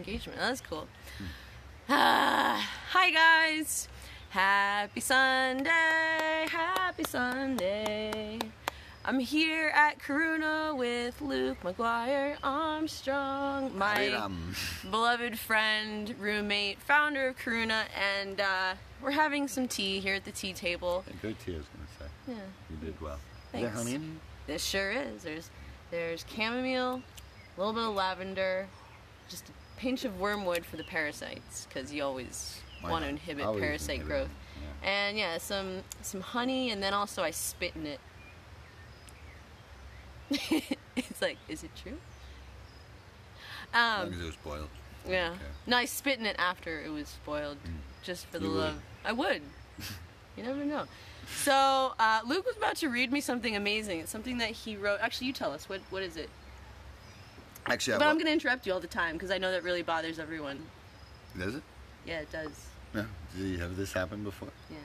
engagement. That's cool. Hi guys. Happy Sunday. Happy Sunday. I'm here at Karuna with Luke McGuire Armstrong, my beloved friend, roommate, founder of Karuna, and we're having some tea here at the tea table. Good tea, I was going to say. Yeah. You did well. Thanks. Is there honey in it? There sure is. There's chamomile, a little bit of lavender, just a pinch of wormwood for the parasites, because you always want to inhibit parasite growth. Yeah. And yeah, some honey, and then also I spit in it. It's like, is it true? As long as it was boiled. Yeah. No, I spit in it after it was spoiled, just for the love. I would. You never know. So, Luke was about to read me something amazing. It's something that he wrote. Actually, you tell us. What is it? Actually, but I'm going to interrupt you all the time, because I know that really bothers everyone. Does it? Yeah, it does. No. Did you have this happen before? Yeah.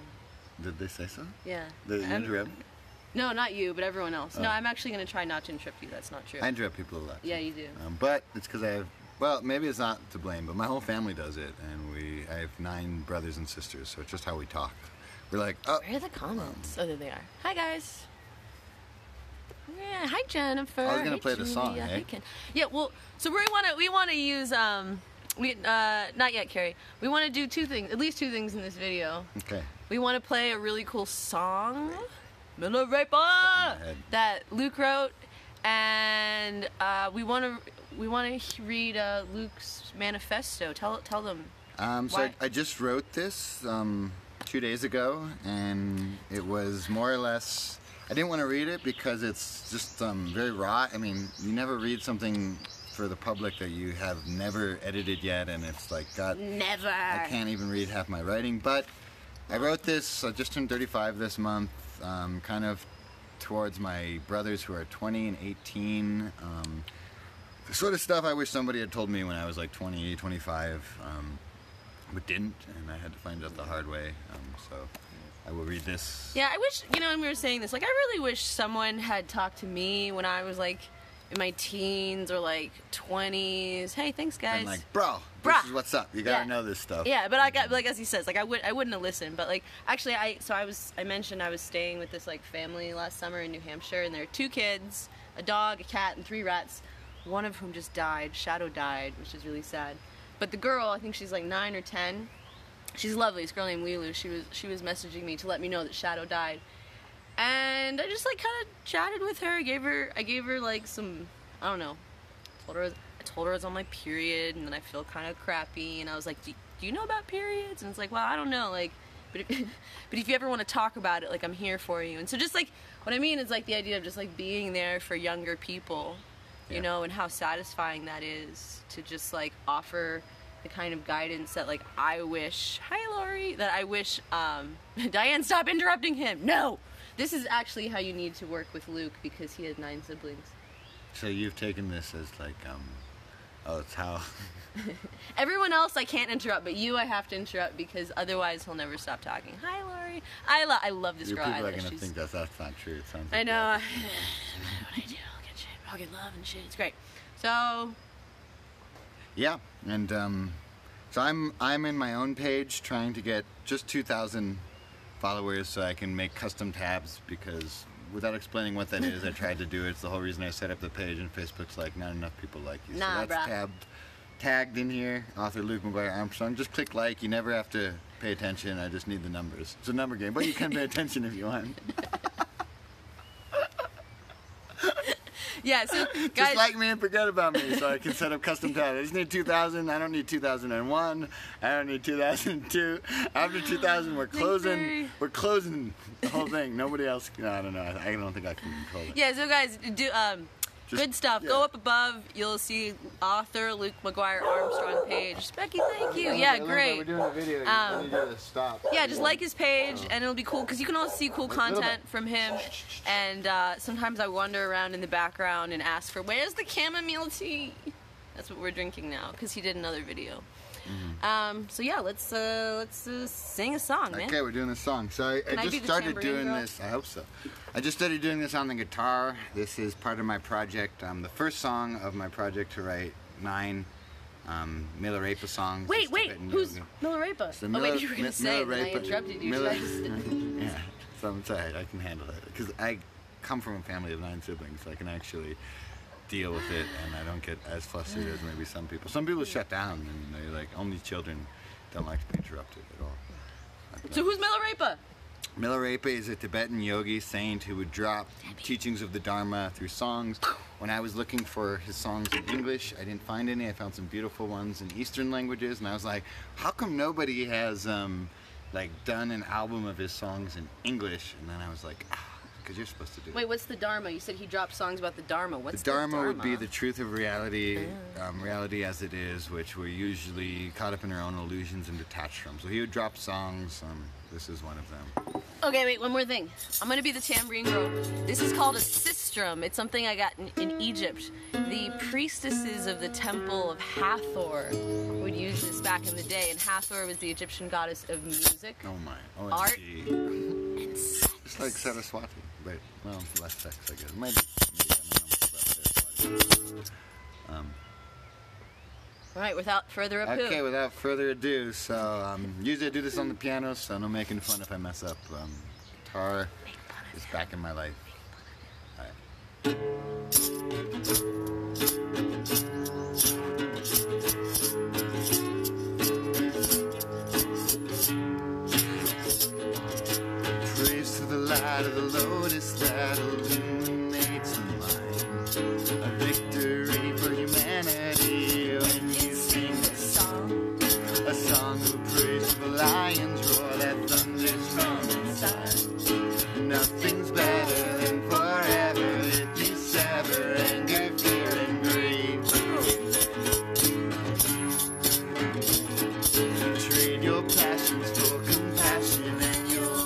Did they say so? Yeah. Did you interrupt? No, not you, but everyone else. Oh. No, I'm actually going to try not to interrupt you. That's not true. I interrupt people a lot. Yeah, you do. But it's because I have, well, maybe it's not to blame, but my whole family does it, and I have 9 brothers and sisters, so it's just how we talk. We're like, oh. Where are the comments? Oh, there they are. Hi, guys. Yeah, hi, Jennifer. I was going to play the song, eh? Yeah, well, so we want to use, not yet, Carrie. We want to do 2 things, at least 2 things in this video. Okay. We want to play a really cool song. That Luke wrote, and we want to read Luke's Manifesto. Tell them. So I just wrote this 2 days ago, and it was more or less. I didn't want to read it because it's just very raw. I mean, you never read something for the public that you have never edited yet, and it's like, God, never. I can't even read half my writing, but I wrote this. I just turned 35 this month. Kind of towards my brothers who are 20 and 18. The sort of stuff I wish somebody had told me when I was like 20, 25, but didn't, and I had to find out the hard way. So I will read this. Yeah, I wish, when we were saying this, like, I really wish someone had talked to me when I was like in my teens or like 20s. Hey, thanks, guys. And like, bro, this is what's up. You gotta know this stuff. Yeah, but like as he says, like I wouldn't have listened. But like, actually, I mentioned I was staying with this like family last summer in New Hampshire, and there are 2 kids, a dog, a cat, and 3 rats. One of whom just died. Shadow died, which is really sad. But the girl, I think she's like 9 or 10. She's lovely. This girl named Lilu. She was messaging me to let me know that Shadow died. And I just like kind of chatted with her. I gave her like some, I don't know. I told her I was on my period, and then I feel kind of crappy, and I was like, do you know about periods? And it's like, well, I don't know, like, but if you ever want to talk about it, like, I'm here for you. And so just like, what I mean is like the idea of just like being there for younger people, you know, and how satisfying that is to just like offer the kind of guidance that like I wish, hi Lori, that I wish, Diane, stop interrupting him. No! This is actually how you need to work with Luke, because he has 9 siblings. So you've taken this as like, oh, it's how. Everyone else I can't interrupt, but you I have to interrupt, because otherwise he'll never stop talking. Hi, Lori. I love this girl. People are going to think that's not true. It sounds like I know. I know what I do. I'll get love and shit. It's great. So. Yeah, and so I'm in my own page trying to get just 2,000 followers so I can make custom tabs, because without explaining what that is, I tried to do it. It's the whole reason I set up the page, and Facebook's like, not enough people like you. Nah, so that's tagged in here, author Luke McGuire Armstrong. Just click like. You never have to pay attention. I just need the numbers. It's a number game, but you can pay attention if you want. Yeah, so guys, just like me and forget about me, so I can set up custom tabs. I just need 2,000. I don't need 2001. I don't need 2002. After 2000, we're closing. We're closing the whole thing. Nobody else. No, I don't know. I don't think I can control it. Yeah. So guys, do good stuff. Yeah. Go up above. You'll see author Luke McGuire Armstrong page. Becky, thank you. Yeah, great. We're doing a video. You need to stop. Yeah, just like his page, and it'll be cool, because you can also see cool content from him. And sometimes I wander around in the background and ask for, where's the chamomile tea? That's what we're drinking now, because he did another video. So yeah, let's sing a song, man. Okay, we're doing this song. So I just started doing this. I hope so. I just started doing this on the guitar. This is part of my project. The first song of my project to write 9 Milarepa songs. Wait, who's Milarepa? So Oh, wait, you were going to say it, and I interrupted you. Should I just... Yeah, so I'm sorry, I can handle it. Because I come from a family of 9 siblings, so I can actually deal with it, and I don't get as flustered as maybe some people. Some people shut down, and they're like, only children don't like to be interrupted at all. So who's Milarepa? Milarepa is a Tibetan yogi saint who would drop teachings of the Dharma through songs. When I was looking for his songs in English, I didn't find any. I found some beautiful ones in Eastern languages, and I was like, how come nobody has like done an album of his songs in English? And then I was like, because you're supposed to do it. Wait, what's the Dharma? You said he dropped songs about the Dharma. What's the Dharma? The Dharma would be the truth of reality, reality as it is, which we're usually caught up in our own illusions and detached from. So he would drop songs. This is one of them. Okay, wait, one more thing. I'm going to be the tambourine girl. This is called a sistrum. It's something I got in Egypt. The priestesses of the temple of Hathor would use this back in the day, and Hathor was the Egyptian goddess of music, art, and sex. It's like Saraswati, but, well, less sex, I guess. Maybe I don't know much about Saraswati. All right, without further ado. Okay, without further ado, so usually I do this on the piano, so no making fun if I mess up. Guitar is back in my life. All right. Praise to the light of the lotus that illuminates the mind. A victory for humanity. A song of praise to the lion's roar that thunders from inside. Nothing's better than forever if you sever anger, fear, and greed. Trade your passions for compassion and you'll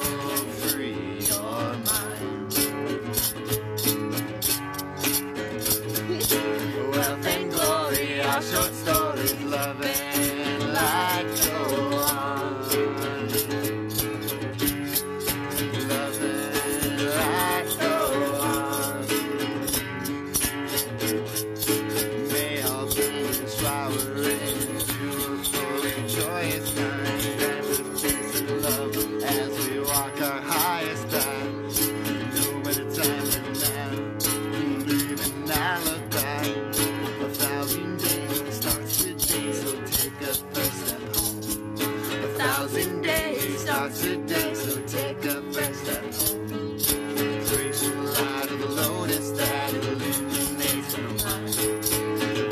free your mind. Wealth and glory are short stories, love and light go on. Love and light go on. May all beings flower into a fully joyous night, and with peace and love as we walk our highest path. No better time than now to leave an alibi. 1,000 days starts today, so take a first step home. 1,000 days starts today, so take a first step home. Praise the light of the lotus that illuminates the mind.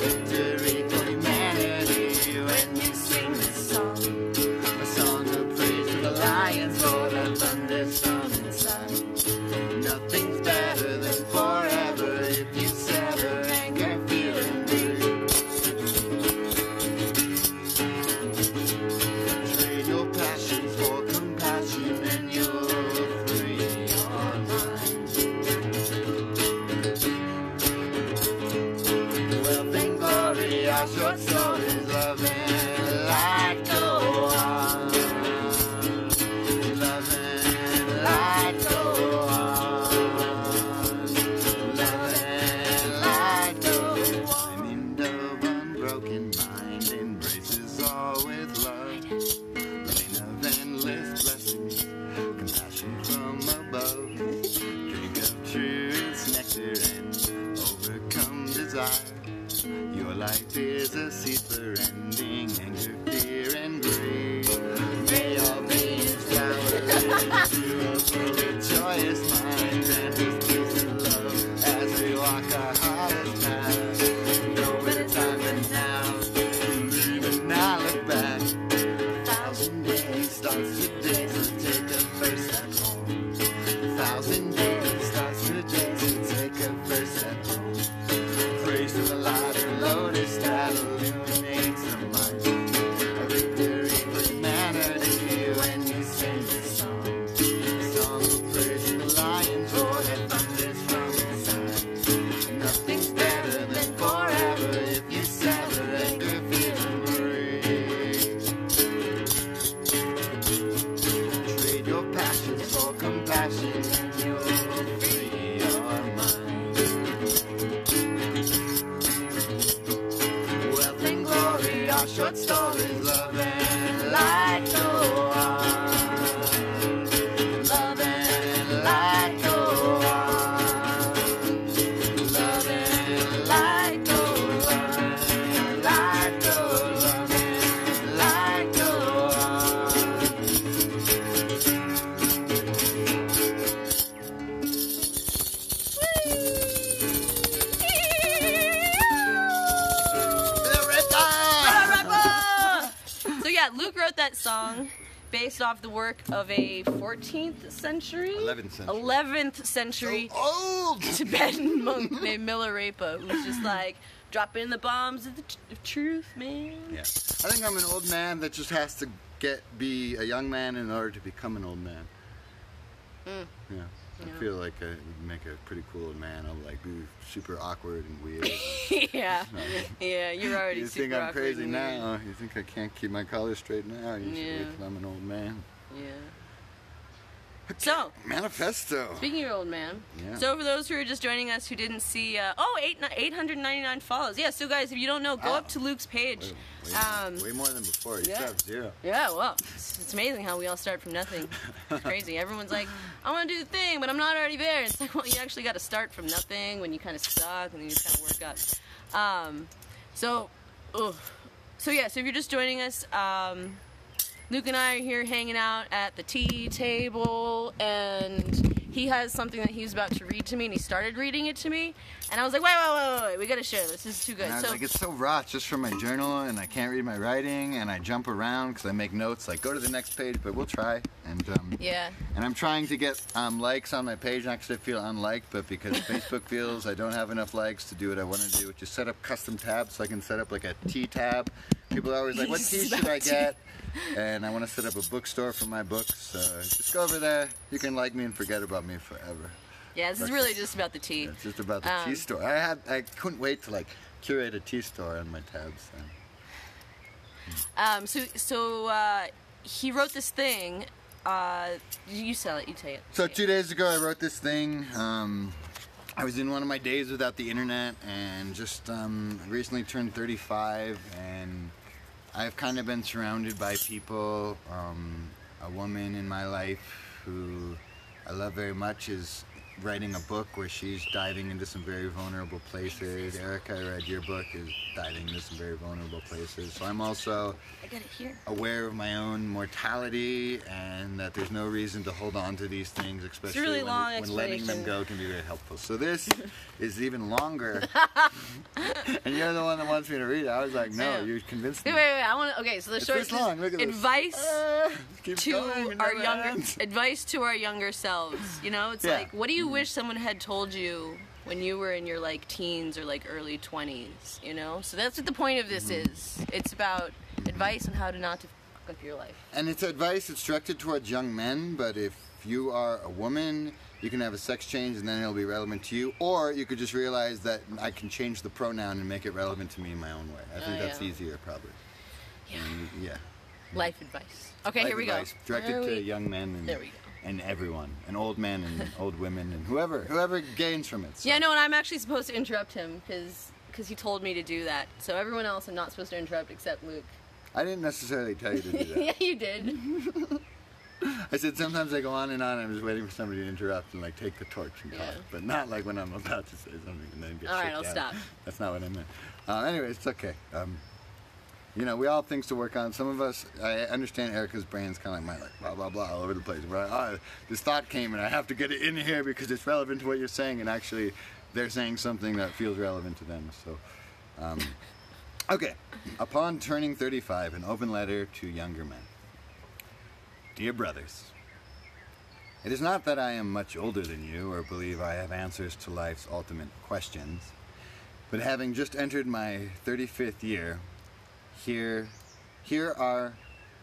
Victory for humanity when you sing this song. A song of praise to the lions for the thunderstorm inside. Nothing's better than forever if you sever anger, fear, and greed. Trade your passions for compassion stories, love and light go on. Love and light go on. Love and light go on. Light go on. Light go So yeah, Luke wrote that song based off the work of a 14th century? 11th century So old! Tibetan monk named Milarepa, who's just like dropping the bombs of the of truth, man. Yeah. I think I'm an old man that just has to be a young man in order to become an old man. Yeah. I feel like I would make a pretty cool old man. I'll like be super awkward and weird. Yeah. Yeah, you're already You super think I'm awkward crazy and weird. now? You think I can't keep my collar straight now? You should wait till I'm an old man. Yeah. So, Manifesto. speaking of old man, Yeah. so for those who are just joining us who didn't see, 899 follows. Yeah, so guys, if you don't know, go up to Luke's page. Way more than before. You still have 0. Yeah, well, it's amazing how we all start from nothing. It's crazy. Everyone's like, I want to do the thing, but I'm not already there. It's like, well, you actually got to start from nothing when you kind of suck, and then you just kind of work up. So yeah, so if you're just joining us, Luke and I are here hanging out at the tea table, and he has something that he was about to read to me, and he started reading it to me, and I was like, wait, we gotta share this. This is too good. And I was like, it's so raw. It's just from my journal, and I can't read my writing, and I jump around because I make notes, like, go to the next page, but we'll try. And yeah. And I'm trying to get likes on my page, and actually I feel unliked, but because Facebook feels I don't have enough likes to do what I want to do, which is set up custom tabs, so I can set up like a tea tab. People are always like, what tea should I get? And I want to set up a bookstore for my books. Just go over there. You can like me and forget about me forever. Yeah, this is really just about the tea. Yeah, it's just about the tea store. I couldn't wait to like curate a tea store on my tabs. So he wrote this thing. You tell it. So 2 days ago, I wrote this thing. I was in one of my days without the internet, and just recently turned 35, and I've kind of been surrounded by people. A woman in my life who I love very much is writing a book where she's diving into some very vulnerable places. Erica, I read your book, is diving into some very vulnerable places. So I'm also aware of my own mortality, and that there's no reason to hold on to these things, especially really when letting them go can be very helpful. So this is even longer. And you're the one that wants me to read it. I was like, no, you convinced me. Wait. I want to. Okay, so the short this long. Look at this. advice to advice to our younger selves. You know, it's like, what do you wish someone had told you when you were in your like teens or like early 20s? You know, so that's what the point of this is. It's about advice on how to not to fuck up your life. And it's advice that's directed towards young men, but if you are a woman, you can have a sex change and then it'll be relevant to you, or you could just realize that I can change the pronoun and make it relevant to me in my own way. I think that's easier, probably. Yeah. Life advice. Okay, Life here we go. advice directed to young men and, there we go. And everyone, and old men and old women and whoever gains from it. So. Yeah, no, and I'm actually supposed to interrupt him because he told me to do that. So everyone else I'm not supposed to interrupt except Luke. I didn't necessarily tell you to do that. Yeah, you did. I said sometimes I go on and on. I'm just waiting for somebody to interrupt and like take the torch and talk, but not like when I'm about to say something and then get. All right, I'll down. stop. That's not what I meant. Anyway, it's okay. You know, we all have things to work on. Some of us, I understand Erica's brain's kind of like mine, like blah, blah, blah, all over the place. But this thought came and I have to get it in here because it's relevant to what you're saying, and actually they're saying something that feels relevant to them. So, okay. Upon turning 35, an open letter to younger men. Dear brothers, it is not that I am much older than you or believe I have answers to life's ultimate questions, but having just entered my 35th year, here are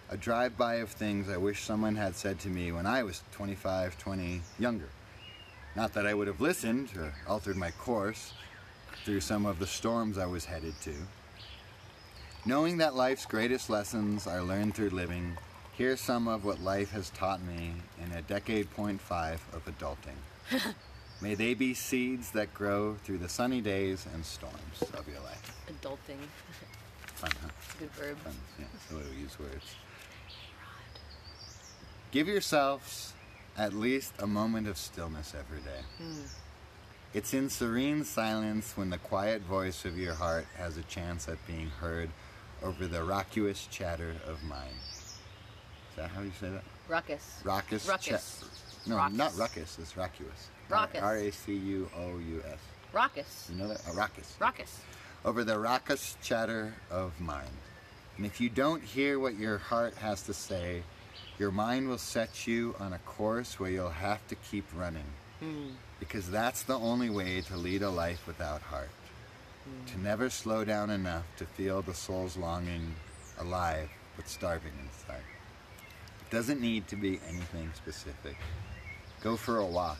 a drive-by of things I wish someone had said to me when I was 25, 20, younger. Not that I would have listened or altered my course through some of the storms I was headed to. Knowing that life's greatest lessons are learned through living, here's some of what life has taught me in a decade .5 of adulting. May they be seeds that grow through the sunny days and storms of your life. Adulting. Fun, huh? Good verb. Fun, yeah, that's the way we use words. Give yourselves at least a moment of stillness every day. It's in serene silence when the quiet voice of your heart has a chance at being heard over the raucous chatter of mine. Is that how you say that? Ruckus. Raucous. Ruckus. No, Raucous. not ruckus. It's raucous. Raucous. R-A-C-U-O-U-S. Raucous. You know that? Raucous. Raucous. Over the raucous chatter of mine. And if you don't hear what your heart has to say, your mind will set you on a course where you'll have to keep running. Because that's the only way to lead a life without heart. To never slow down enough to feel the soul's longing alive but starving inside. It doesn't need to be anything specific. Go for a walk.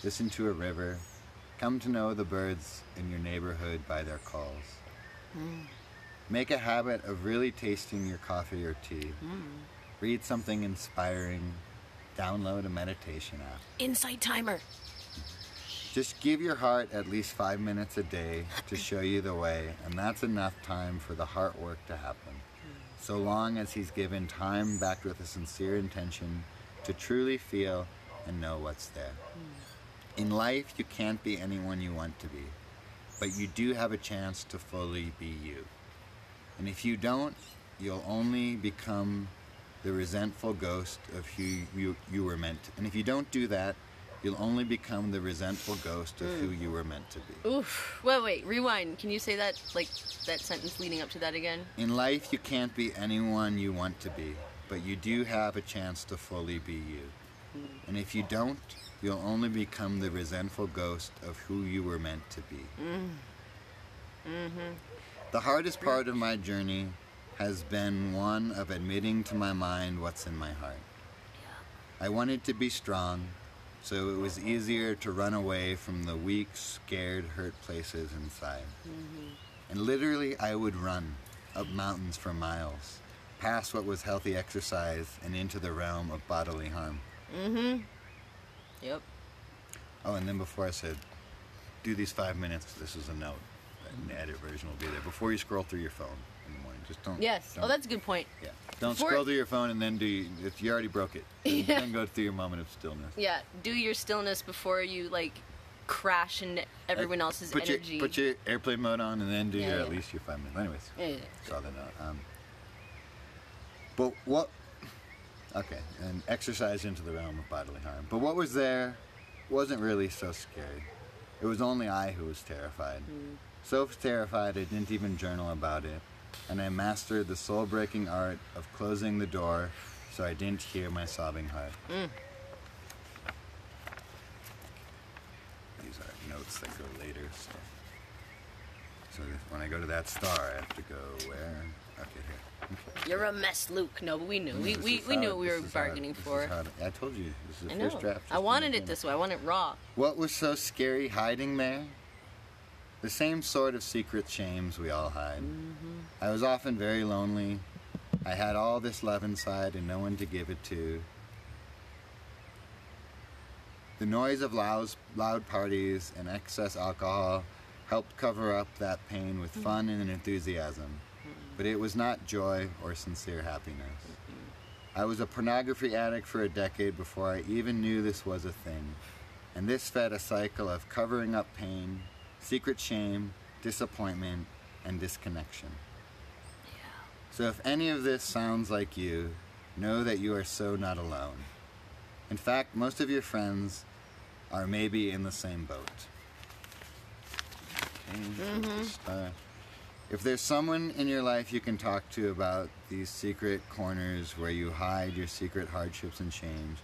Listen to a river. Come to know the birds in your neighborhood by their calls. Make a habit of really tasting your coffee or tea. Read something inspiring. Download a meditation app. Insight timer. Just give your heart at least 5 minutes a day to show you the way, and that's enough time for the heart work to happen. So long as he's given time backed with a sincere intention to truly feel and know what's there. In life, you can't be anyone you want to be, but you do have a chance to fully be you. And if you don't, you'll only become the resentful ghost of who you were meant to. And if you don't do that, you'll only become the resentful ghost of who you were meant to be. Oof. Wait, rewind. Can you say that, like, that sentence leading up to that again? In life, you can't be anyone you want to be, but you do have a chance to fully be you. And if you don't, you'll only become the resentful ghost of who you were meant to be. The hardest part of my journey has been one of admitting to my mind what's in my heart. I wanted to be strong, so it was easier to run away from the weak, scared, hurt places inside. And literally, I would run up mountains for miles, past what was healthy exercise and into the realm of bodily harm. Yep. Oh, and then before I said, do these 5 minutes, this is a note. An edit version will be there. Before you scroll through your phone in the morning, just don't. Yes. Don't, Oh, that's a good point. Yeah. Don't Before- scroll through your phone and then if you already broke it. Then go through your moment of stillness. Yeah. Do your stillness before you, like, crash into everyone else's energy. Put your airplane mode on and then do Yeah, at least your 5 minutes. Anyways, Yeah. saw the note. But what? Okay, and exercise into the realm of bodily harm. But what was there wasn't really so scary. It was only I who was terrified. So terrified I didn't even journal about it, and I mastered the soul-breaking art of closing the door so I didn't hear my sobbing heart. These are notes that go later, so when I go to that star, I have to go where? Okay, here. Okay. You're a mess, Luke. No, but we knew. We knew what we were bargaining for. I told you, this is I the know. first draft. I wanted it this way. I want it raw. What was so scary hiding there? The same sort of secret shames we all hide. I was often very lonely. I had all this love inside and no one to give it to. The noise of loud parties and excess alcohol helped cover up that pain with fun and enthusiasm. But it was not joy or sincere happiness. I was a pornography addict for a decade before I even knew this was a thing. And this fed a cycle of covering up pain, secret shame, disappointment, and disconnection. So if any of this sounds like you, know that you are so not alone. In fact, most of your friends are maybe in the same boat. Okay, if there's someone in your life you can talk to about these secret corners where you hide your secret hardships and shames,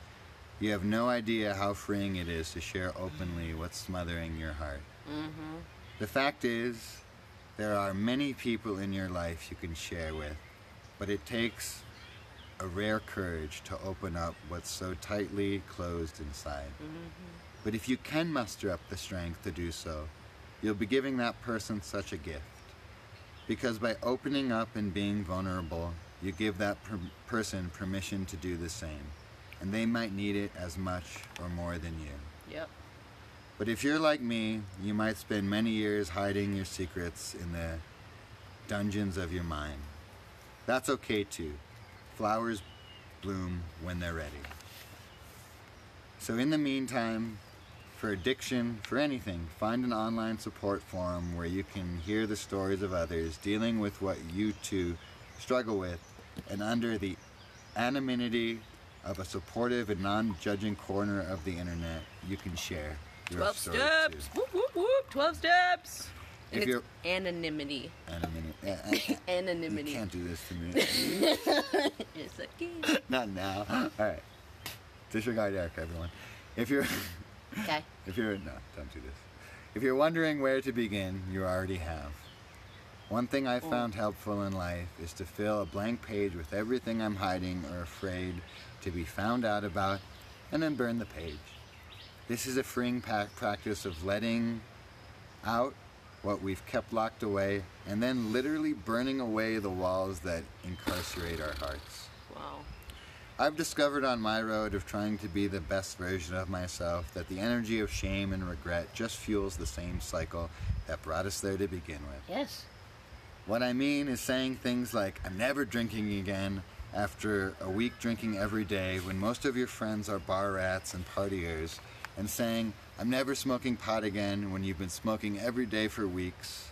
you have no idea how freeing it is to share openly what's smothering your heart. The fact is, there are many people in your life you can share with, but it takes a rare courage to open up what's so tightly closed inside. But if you can muster up the strength to do so, you'll be giving that person such a gift. Because by opening up and being vulnerable, you give that person permission to do the same. And they might need it as much or more than you. Yep. But if you're like me, you might spend many years hiding your secrets in the dungeons of your mind. That's okay too. Flowers bloom when they're ready. So in the meantime, for addiction, for anything, find an online support forum where you can hear the stories of others dealing with what you too struggle with, and under the anonymity of a supportive and non-judging corner of the internet, you can share your 12 story steps. too. Whoop, whoop, whoop. 12 steps. And If it's you're anonymity. Anonymity. You can't do this to me. Yes, I can. Not now. All right. Disregard Eric, everyone. If you're Okay. no, don't do this. If you're wondering where to begin, you already have. One thing I found helpful in life is to fill a blank page with everything I'm hiding or afraid to be found out about, and then burn the page. This is a freeing practice of letting out what we've kept locked away, and then literally burning away the walls that incarcerate our hearts. Wow. I've discovered on my road of trying to be the best version of myself that the energy of shame and regret just fuels the same cycle that brought us there to begin with. Yes. What I mean is saying things like, I'm never drinking again, after a week drinking every day when most of your friends are bar rats and partiers, and saying, I'm never smoking pot again when you've been smoking every day for weeks.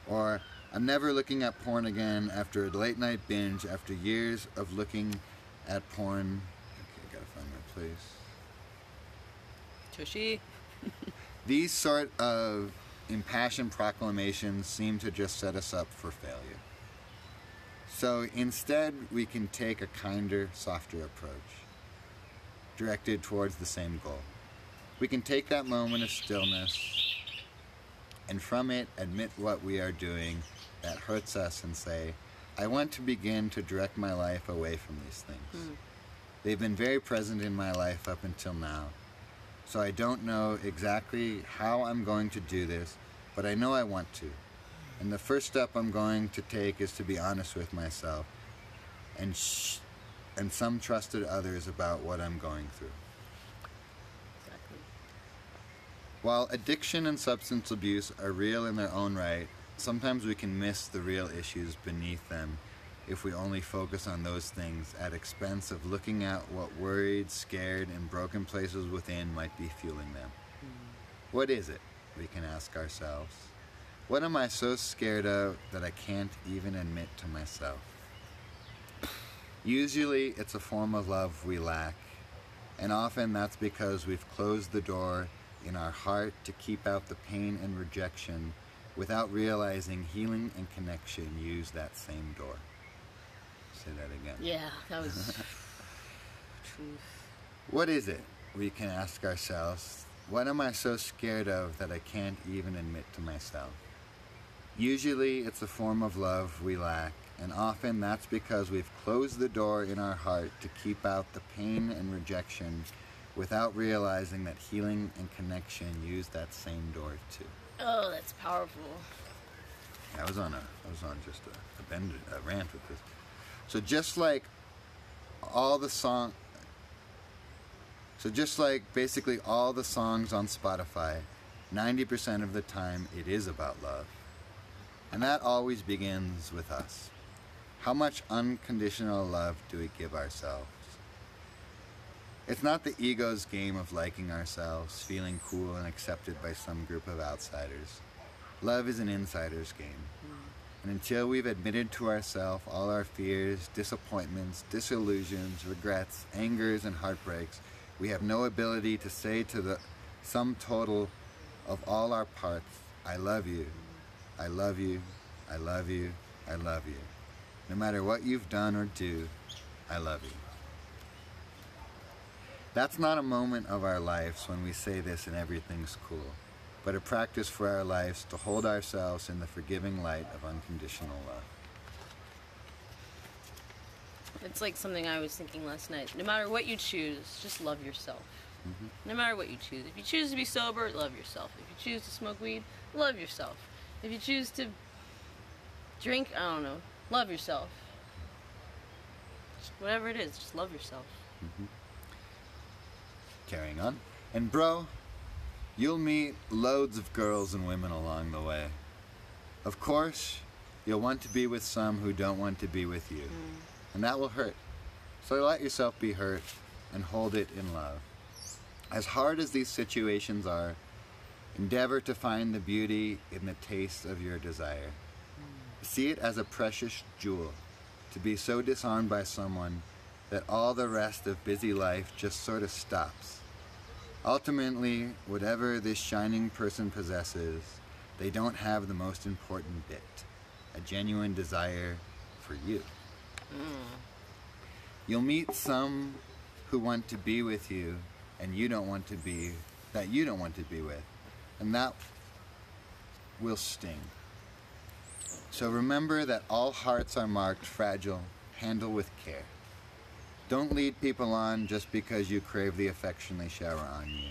Or, I'm never looking at porn again after a late night binge after years of looking at porn. Okay, I gotta find my place. Tushy. These sort of impassioned proclamations seem to just set us up for failure. So instead, we can take a kinder, softer approach, directed towards the same goal. We can take that moment of stillness, and from it, admit what we are doing that hurts us and say, I want to begin to direct my life away from these things. They've been very present in my life up until now. So I don't know exactly how I'm going to do this, but I know I want to. And the first step I'm going to take is to be honest with myself and some trusted others about what I'm going through. Exactly. While addiction and substance abuse are real in their own right, sometimes we can miss the real issues beneath them if we only focus on those things at expense of looking at what worried, scared, and broken places within might be fueling them. What is it, we can ask ourselves? What am I so scared of that I can't even admit to myself? Usually it's a form of love we lack, and often that's because we've closed the door in our heart to keep out the pain and rejection without realizing healing and connection use that same door. Say that again. Yeah, that was truth. What is it, we can ask ourselves? What am I so scared of that I can't even admit to myself? Usually it's a form of love we lack, and often that's because we've closed the door in our heart to keep out the pain and rejection without realizing that healing and connection use that same door too. Oh, that's powerful. I was on just a rant with this. So just like basically all the songs on Spotify, 90% of the time it is about love. And that always begins with us. How much unconditional love do we give ourselves? It's not the ego's game of liking ourselves, feeling cool and accepted by some group of outsiders. Love is an insider's game. And until we've admitted to ourselves all our fears, disappointments, disillusions, regrets, angers, and heartbreaks, we have no ability to say to the sum total of all our parts, I love you, I love you, I love you, I love you. No matter what you've done or do, I love you. That's not a moment of our lives when we say this and everything's cool, but a practice for our lives to hold ourselves in the forgiving light of unconditional love. It's like something I was thinking last night. No matter what you choose, just love yourself. No matter what you choose. If you choose to be sober, love yourself. If you choose to smoke weed, love yourself. If you choose to drink, I don't know, love yourself. Just whatever it is, just love yourself. Carrying on. And bro, You'll meet loads of girls and women along the way. Of course, you'll want to be with some who don't want to be with you. And that will hurt. So let yourself be hurt and hold it in love. As hard as these situations are, endeavor to find the beauty in the taste of your desire. See it as a precious jewel, to be so disarmed by someone that all the rest of busy life just sort of stops. Ultimately, whatever this shining person possesses, they don't have the most important bit, a genuine desire for you. You'll meet some who want to be with you and you don't want to be with, and that will sting. So remember that all hearts are marked fragile, handle with care. Don't lead people on just because you crave the affection they shower on you.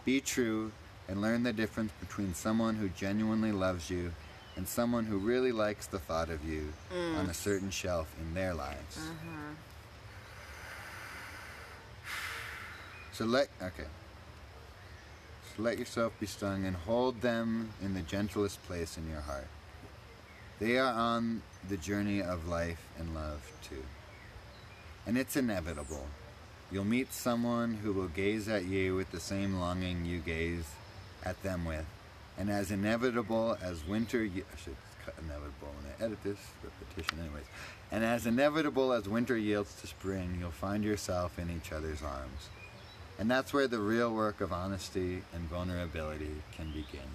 Be true and learn the difference between someone who genuinely loves you and someone who really likes the thought of you on a certain shelf in their lives. So let yourself be stung and hold them in the gentlest place in your heart. They are on the journey of life and love too. And it's inevitable. You'll meet someone who will gaze at you with the same longing you gaze at them with. And as inevitable as winter, I should cut inevitable when I edit this, repetition anyways. And as inevitable as winter yields to spring, you'll find yourself in each other's arms. And that's where the real work of honesty and vulnerability can begin.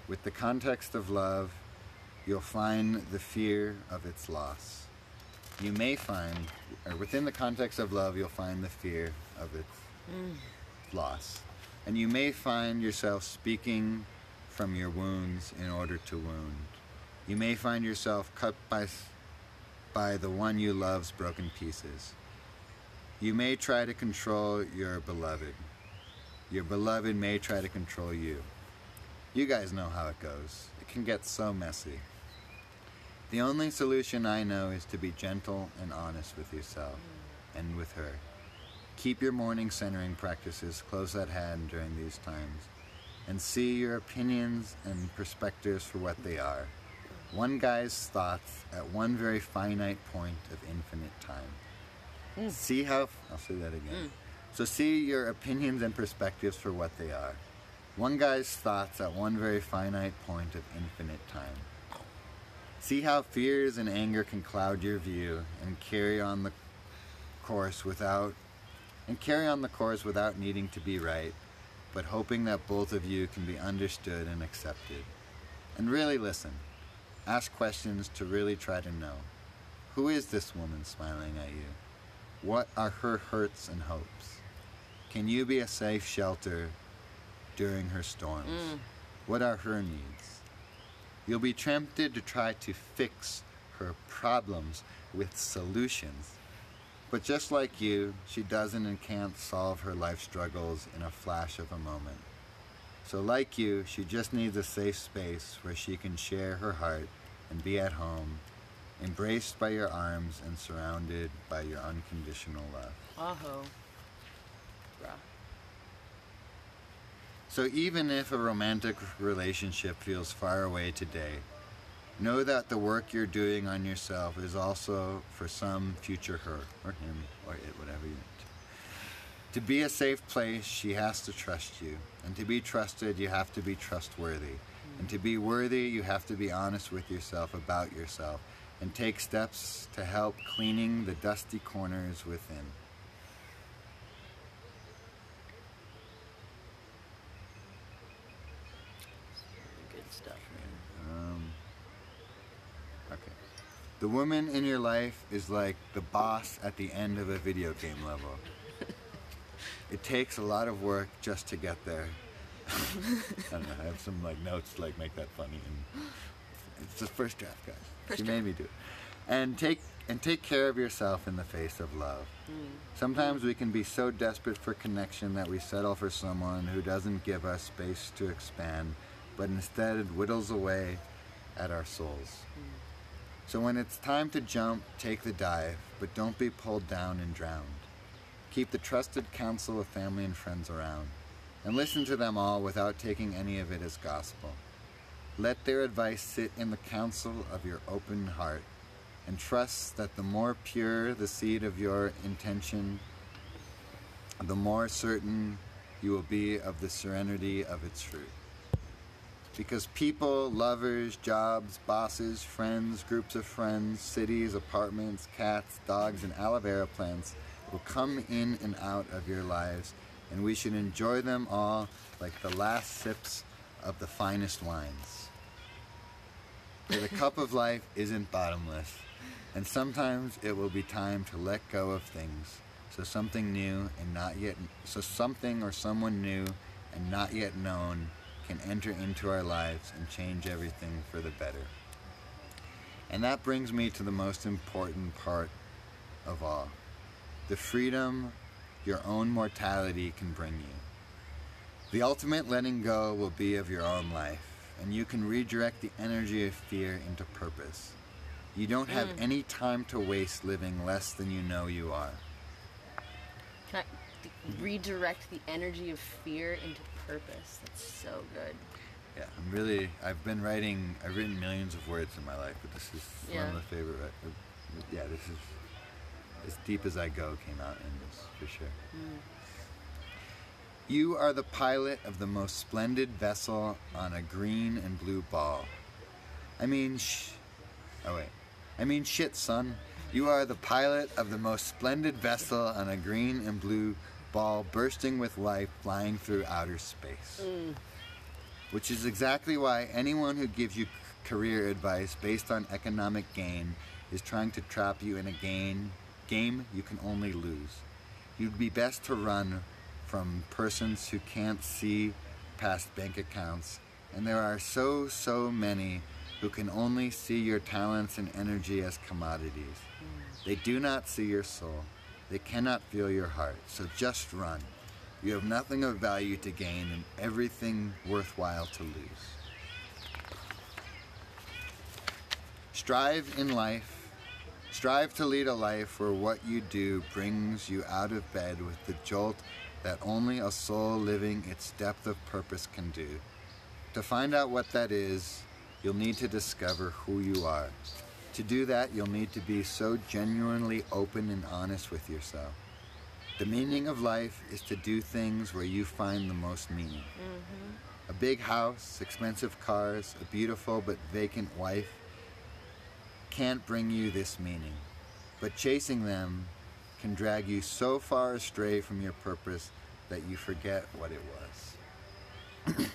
With the context of love, you'll find the fear of its loss. You may find, or within the context of love, you'll find the fear of its loss. And you may find yourself speaking from your wounds in order to wound. You may find yourself cut by the one you love's broken pieces. You may try to control your beloved. Your beloved may try to control you. You guys know how it goes. It can get so messy. The only solution I know is to be gentle and honest with yourself and with her. Keep your morning centering practices close at hand during these times and see your opinions and perspectives for what they are. One guy's thoughts at one very finite point of infinite time. See how, I'll say that again. So see your opinions and perspectives for what they are. One guy's thoughts at one very finite point of infinite time. See how fears and anger can cloud your view and carry on the course without needing to be right, but hoping that both of you can be understood and accepted. And really listen. Ask questions to really try to know. Who is this woman smiling at you? What are her hurts and hopes? Can you be a safe shelter during her storms? What are her needs? You'll be tempted to try to fix her problems with solutions. But just like you, she doesn't and can't solve her life struggles in a flash of a moment. So like you, she just needs a safe space where she can share her heart and be at home, embraced by your arms and surrounded by your unconditional love. Aho. Bruh. So even if a romantic relationship feels far away today, know that the work you're doing on yourself is also for some future her, or him, or it, whatever you need. To be a safe place, she has to trust you. And to be trusted, you have to be trustworthy. And to be worthy, you have to be honest with yourself about yourself and take steps to help cleaning the dusty corners within. Good stuff. Okay. The woman in your life is like the boss at the end of a video game level. It takes a lot of work just to get there. I don't know, I have some notes to make that funny, and it's the first draft, guys. She made me do it. And take care of yourself in the face of love. Sometimes we can be so desperate for connection that we settle for someone who doesn't give us space to expand, but instead whittles away at our souls. So when it's time to jump, take the dive, but don't be pulled down and drowned. Keep the trusted counsel of family and friends around. and listen to them all without taking any of it as gospel. Let their advice sit in the counsel of your open heart, and trust that the more pure the seed of your intention, the more certain you will be of the serenity of its fruit. Because people, lovers, jobs, bosses, friends, groups of friends, cities, apartments, cats, dogs, and aloe vera plants will come in and out of your lives, and we should enjoy them all like the last sips of the finest wines. For the cup of life isn't bottomless, and sometimes it will be time to let go of things, so something or someone new and not yet known can enter into our lives and change everything for the better. And that brings me to the most important part of all, the freedom your own mortality can bring you. The ultimate letting go will be of your own life, and you can redirect the energy of fear into purpose. You don't have any time to waste living less than you know you are. Can I redirect the energy of fear into purpose? That's so good. Yeah, I've written millions of words in my life, but this is one of my favorite. This is as deep as I go came out in this, for sure. You are the pilot of the most splendid vessel on a green and blue ball. I mean, shit, son. You are the pilot of the most splendid vessel on a green and blue ball bursting with life flying through outer space. Which is exactly why anyone who gives you career advice based on economic gain is trying to trap you in a game you can only lose. You'd be best to run from persons who can't see past bank accounts, and there are so many who can only see your talents and energy as commodities. They do not see your soul. They cannot feel your heart, so just run. You have nothing of value to gain and everything worthwhile to lose. Strive to lead a life where what you do brings you out of bed with the jolt that only a soul living its depth of purpose can do. To find out what that is, you'll need to discover who you are. To do that, you'll need to be so genuinely open and honest with yourself. The meaning of life is to do things where you find the most meaning. A big house, expensive cars, a beautiful but vacant wife can't bring you this meaning, but chasing them can drag you so far astray from your purpose that you forget what it was.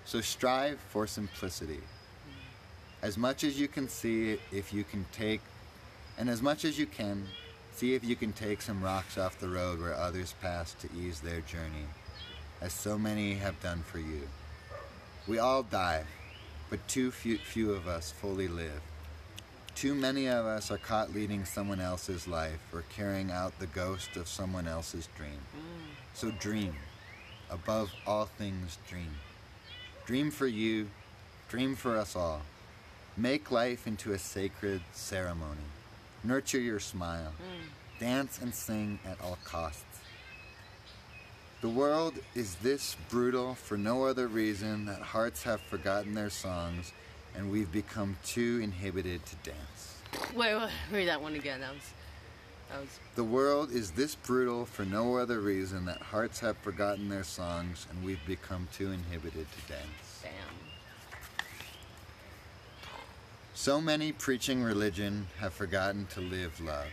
So strive for simplicity. As much as you can see if you can take, and as much as you can, see if you can take some rocks off the road where others pass to ease their journey, as so many have done for you. We all die, but too few of us fully live. Too many of us are caught leading someone else's life or carrying out the ghost of someone else's dream. So dream. Above all things, dream. Dream for you. Dream for us all. Make life into a sacred ceremony. Nurture your smile. Dance and sing at all costs. The world is this brutal for no other reason that hearts have forgotten their songs and we've become too inhibited to dance. Wait, read that one again. That was... The world is this brutal for no other reason that hearts have forgotten their songs and we've become too inhibited to dance. Bam. So many preaching religion have forgotten to live love.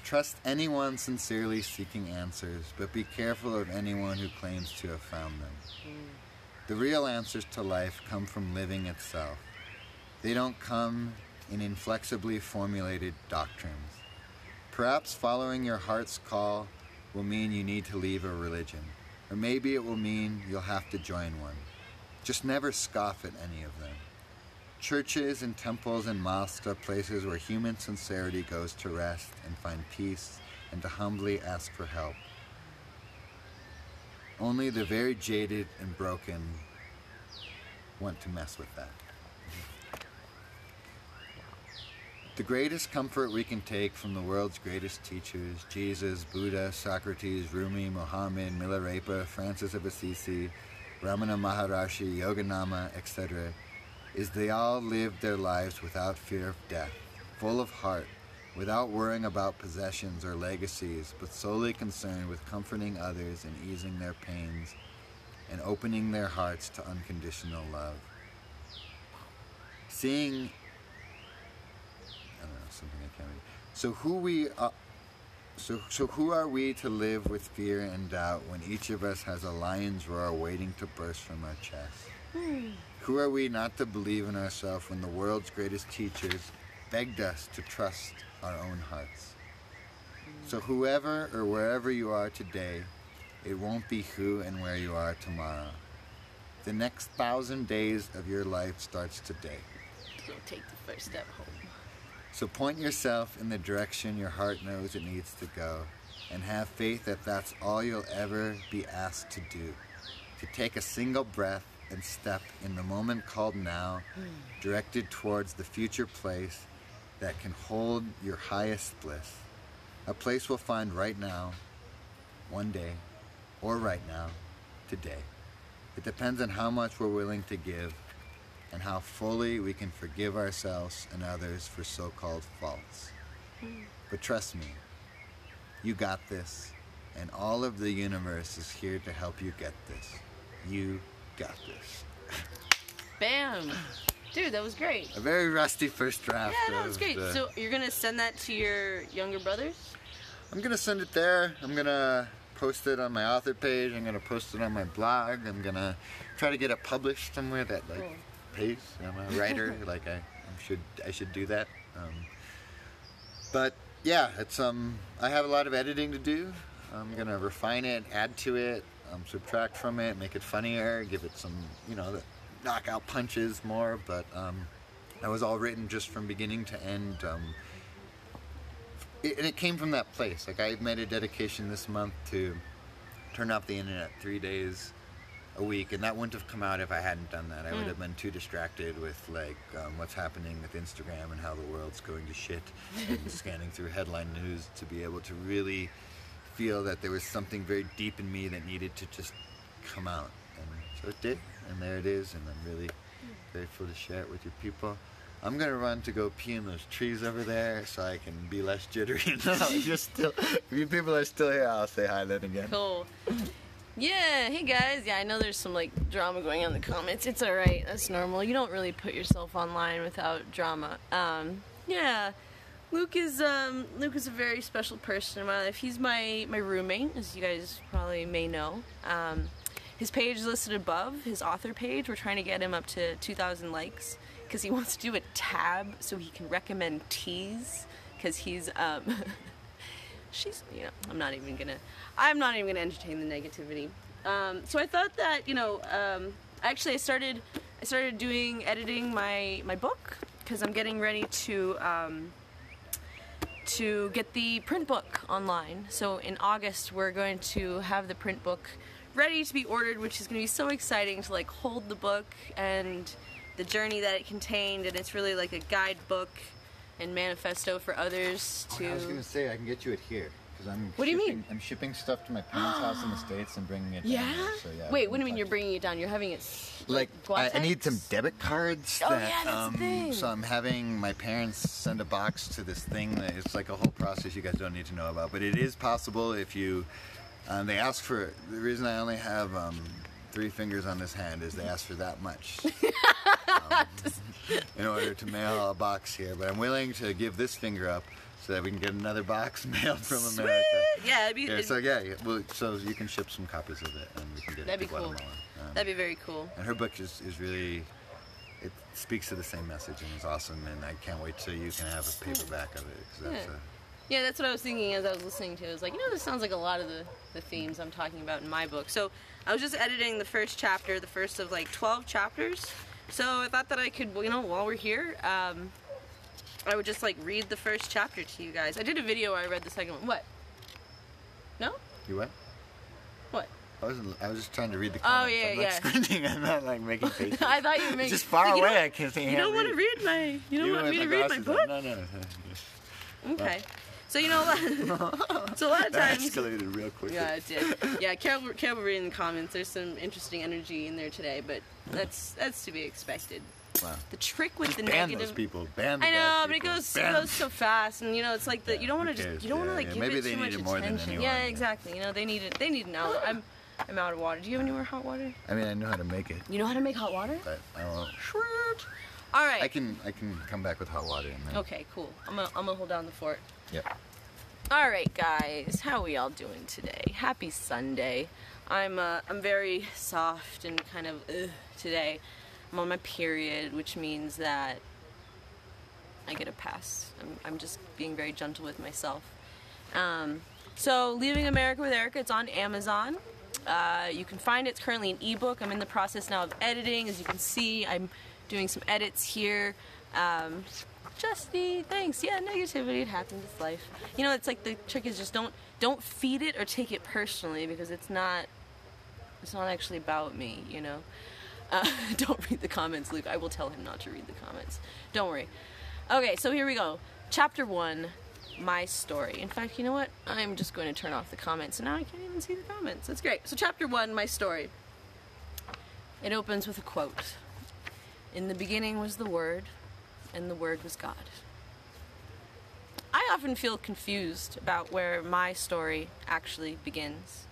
Trust anyone sincerely seeking answers, but be careful of anyone who claims to have found them. The real answers to life come from living itself. They don't come in inflexibly formulated doctrines. Perhaps following your heart's call will mean you need to leave a religion, or maybe it will mean you'll have to join one. Just never scoff at any of them. Churches and temples and mosques are places where human sincerity goes to rest and find peace and to humbly ask for help. Only the very jaded and broken want to mess with that. The greatest comfort we can take from the world's greatest teachers, Jesus, Buddha, Socrates, Rumi, Muhammad, Milarepa, Francis of Assisi, Ramana Maharshi, Yoganama, etc., is they all lived their lives without fear of death, full of heart, without worrying about possessions or legacies, but solely concerned with comforting others and easing their pains and opening their hearts to unconditional love. Seeing, I don't know, something I can't read. So who are we to live with fear and doubt when each of us has a lion's roar waiting to burst from our chest? Who are we not to believe in ourselves when the world's greatest teachers begged us to trust our own hearts? So whoever or wherever you are today, it won't be who and where you are tomorrow. The next 1,000 days of your life starts today. So take the first step home. So point yourself in the direction your heart knows it needs to go, and have faith that that's all you'll ever be asked to do. To take a single breath and step in the moment called now, directed towards the future place that can hold your highest bliss. A place we'll find right now, one day, or right now, today. It depends on how much we're willing to give and how fully we can forgive ourselves and others for so-called faults. But trust me, you got this, and all of the universe is here to help you get this. You got this. Bam! Dude, that was great. A very rusty first draft. Yeah, that was great. So you're going to send that to your younger brothers? I'm going to send it there. I'm going to post it on my author page. I'm going to post it on my blog. I'm going to try to get it published somewhere that pays. I'm a writer. I should do that. But yeah, it's I have a lot of editing to do. I'm going to refine it, add to it, subtract from it, make it funnier, give it some, knockout punches more, but that was all written just from beginning to end. And it came from that place. Like, I made a dedication this month to turn off the internet 3 days a week, and that wouldn't have come out if I hadn't done that. I would have been too distracted with what's happening with Instagram and how the world's going to shit and scanning through headline news to be able to really feel that there was something very deep in me that needed to just come out. And so it did, and there it is, and I'm really grateful to share it with you people. I'm gonna run to go pee in those trees over there so I can be less jittery. If you people are still here, I'll say hi then again. Cool. Yeah, hey guys. Yeah, I know there's some drama going on in the comments. It's alright, that's normal. You don't really put yourself online without drama. Yeah. Luke is a very special person in my life. He's my roommate, as you guys probably may know. His page is listed above, his author page. We're trying to get him up to 2,000 likes because he wants to do a tab so he can recommend teas, because he's I'm not even gonna entertain the negativity. So I thought that actually I started editing my book, because I'm getting ready to get the print book online. So in August we're going to have the print book ready to be ordered, which is going to be so exciting to hold the book and the journey that it contained, and it's really like a guidebook and manifesto for others to... I was going to say, I can get you it here. What do you mean? I'm shipping stuff to my parents' house in the States and bringing it down. Yeah? Here, so yeah. Wait, what do you mean you're bringing it down? You're having it I need some debit cards. Oh, yeah, that's the thing. So I'm having my parents send a box to this thing that it's like a whole process you guys don't need to know about. But it is possible if you... they ask for... The reason I only have 3 fingers on this hand is they ask for that much. In order to mail a box here. But I'm willing to give this finger up so that we can get another box mailed from America. Yeah, so you can ship some copies of it, and we can get it to Guatemala. That'd be very cool. And her book is really, it speaks to the same message and is awesome, and I can't wait till you can have a paperback of it. Cause that's what I was thinking as I was listening to it. I was like, this sounds like a lot of the themes I'm talking about in my book. So I was just editing the first chapter, the first of 12 chapters. So I thought that I could, while we're here, I would just read the first chapter to you guys. I did a video where I read the second one. What? No? You what? What? I was just trying to read the Oh, comments. yeah, I'm not yeah. squinting. I'm not like making faces. I thought you were making... It's just far like, away. I can't see. You don't want to read my... You don't want me to read my book? No. Okay. So, you know what? So a lot of That times... escalated real quickly. Yeah, it did. Yeah, Carol reading the comments. There's some interesting energy in there today, but that's to be expected. Wow. The trick with the ban negative... those people. Ban the I know, bad but it people. goes Ban so fast, and you know, it's like you don't want to cares? give Yeah. it Maybe they too need much it more than attention. anyone. Yeah, exactly. You know, they need an outlet. I'm out of water. Do you have any more hot water? I mean, I know how to make it, You know how to make hot water? but I don't know. Sweet. All right. I can come back with hot water in there. Okay, cool. I'm gonna hold down the fort. Yep. All right, guys. How are we all doing today? Happy Sunday. I'm very soft and kind of today. I'm on my period, which means that I get a pass. I'm just being very gentle with myself. So, Leaving America with Erica, it's on Amazon. You can find it. It's currently an ebook. I'm in the process now of editing. As you can see, I'm doing some edits here. Justy, thanks. Yeah, negativity, it happens. It's life. You know, it's like the trick is just don't feed it or take it personally, because it's not actually about me, you know. Don't read the comments, Luke. I will tell him not to read the comments. Don't worry. Okay, so here we go. Chapter 1, my story. In fact, you know what? I'm just going to turn off the comments, and now I can't even see the comments. That's great. So Chapter 1, my story. It opens with a quote. In the beginning was the Word, and the Word was God. I often feel confused about where my story actually begins.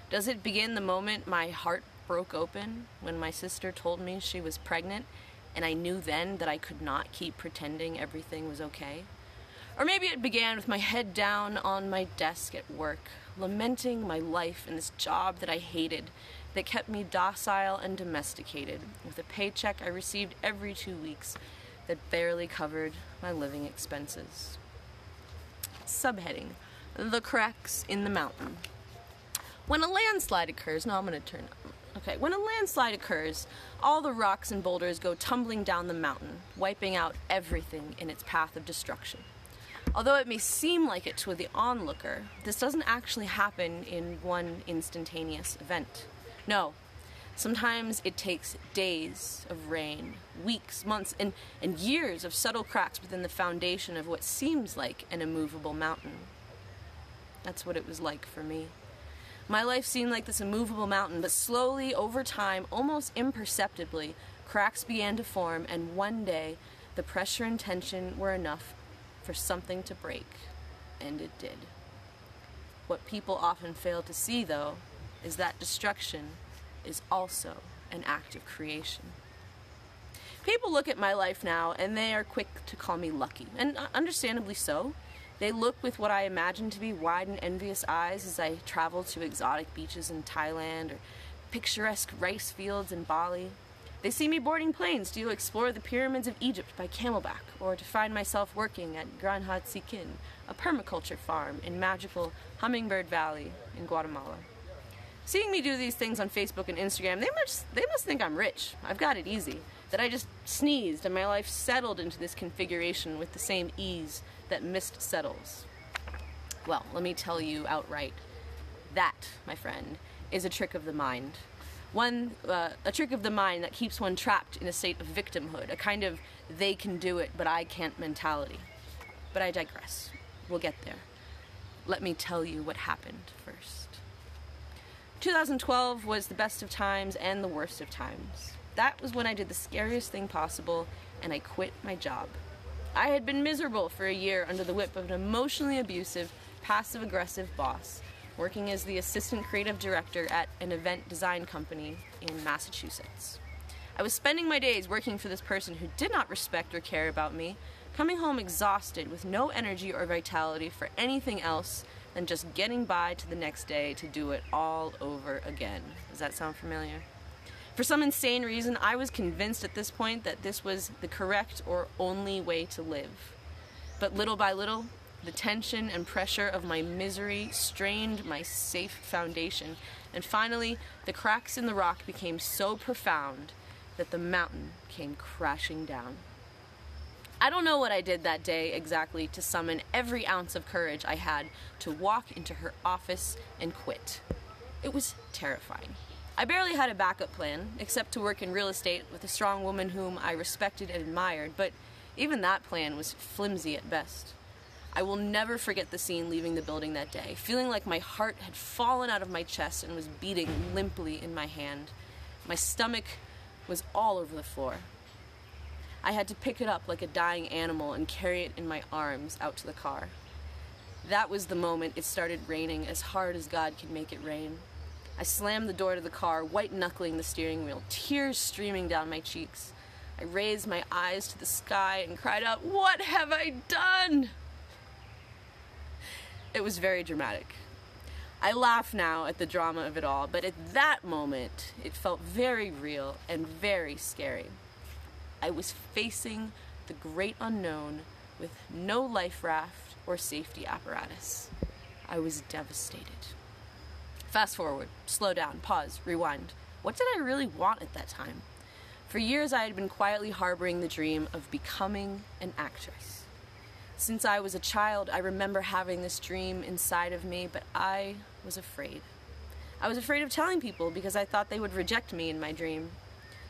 Does it begin the moment my heart broke open, when my sister told me she was pregnant, and I knew then that I could not keep pretending everything was okay? Or maybe it began with my head down on my desk at work, lamenting my life in this job that I hated, that kept me docile and domesticated, with a paycheck I received every 2 weeks that barely covered my living expenses. Subheading: The cracks in the mountain. When a landslide occurs, when a landslide occurs, all the rocks and boulders go tumbling down the mountain, wiping out everything in its path of destruction. Although it may seem like it to the onlooker, this doesn't actually happen in one instantaneous event. No, sometimes it takes days of rain, weeks, months, and years of subtle cracks within the foundation of what seems like an immovable mountain. That's what it was like for me. My life seemed like this immovable mountain, but slowly, over time, almost imperceptibly, cracks began to form, and one day, the pressure and tension were enough for something to break. And it did. What people often fail to see, though, is that destruction is also an act of creation. People look at my life now, and they are quick to call me lucky, and understandably so. They look with what I imagine to be wide and envious eyes as I travel to exotic beaches in Thailand or picturesque rice fields in Bali. They see me boarding planes to explore the pyramids of Egypt by camelback, or to find myself working at Gran Hatsikin, a permaculture farm in magical Hummingbird Valley in Guatemala. Seeing me do these things on Facebook and Instagram, they must think I'm rich. I've got it easy. That I just sneezed and my life settled into this configuration with the same ease that mist settles. Well, let me tell you outright, that, my friend, is a trick of the mind. A trick of the mind that keeps one trapped in a state of victimhood, a kind of they can do it but I can't mentality. But I digress. We'll get there. Let me tell you what happened first. 2012 was the best of times and the worst of times. That was when I did the scariest thing possible, and I quit my job. I had been miserable for a year under the whip of an emotionally abusive, passive-aggressive boss, working as the assistant creative director at an event design company in Massachusetts. I was spending my days working for this person who did not respect or care about me, coming home exhausted with no energy or vitality for anything else than just getting by to the next day to do it all over again. Does that sound familiar? For some insane reason, I was convinced at this point that this was the correct or only way to live. But little by little, the tension and pressure of my misery strained my safe foundation, and finally, the cracks in the rock became so profound that the mountain came crashing down. I don't know what I did that day exactly to summon every ounce of courage I had to walk into her office and quit. It was terrifying. I barely had a backup plan, except to work in real estate with a strong woman whom I respected and admired, but even that plan was flimsy at best. I will never forget the scene leaving the building that day, feeling like my heart had fallen out of my chest and was beating limply in my hand. My stomach was all over the floor. I had to pick it up like a dying animal and carry it in my arms out to the car. That was the moment it started raining as hard as God could make it rain. I slammed the door to the car, white-knuckling the steering wheel, tears streaming down my cheeks. I raised my eyes to the sky and cried out, "What have I done?" It was very dramatic. I laugh now at the drama of it all, but at that moment, it felt very real and very scary. I was facing the great unknown with no life raft or safety apparatus. I was devastated. Fast forward, slow down, pause, rewind. What did I really want at that time? For years I had been quietly harboring the dream of becoming an actress. Since I was a child, I remember having this dream inside of me, but I was afraid. I was afraid of telling people because I thought they would reject me in my dream.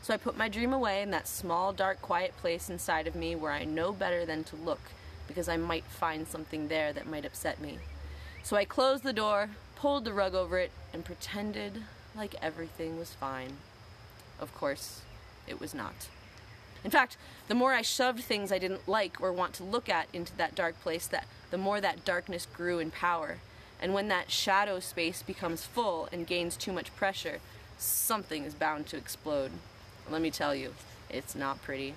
So I put my dream away in that small, dark, quiet place inside of me where I know better than to look because I might find something there that might upset me. So I closed the door, pulled the rug over it, and pretended like everything was fine. Of course, it was not. In fact, the more I shoved things I didn't like or want to look at into that dark place, the more that darkness grew in power. And when that shadow space becomes full and gains too much pressure, something is bound to explode. Let me tell you, it's not pretty.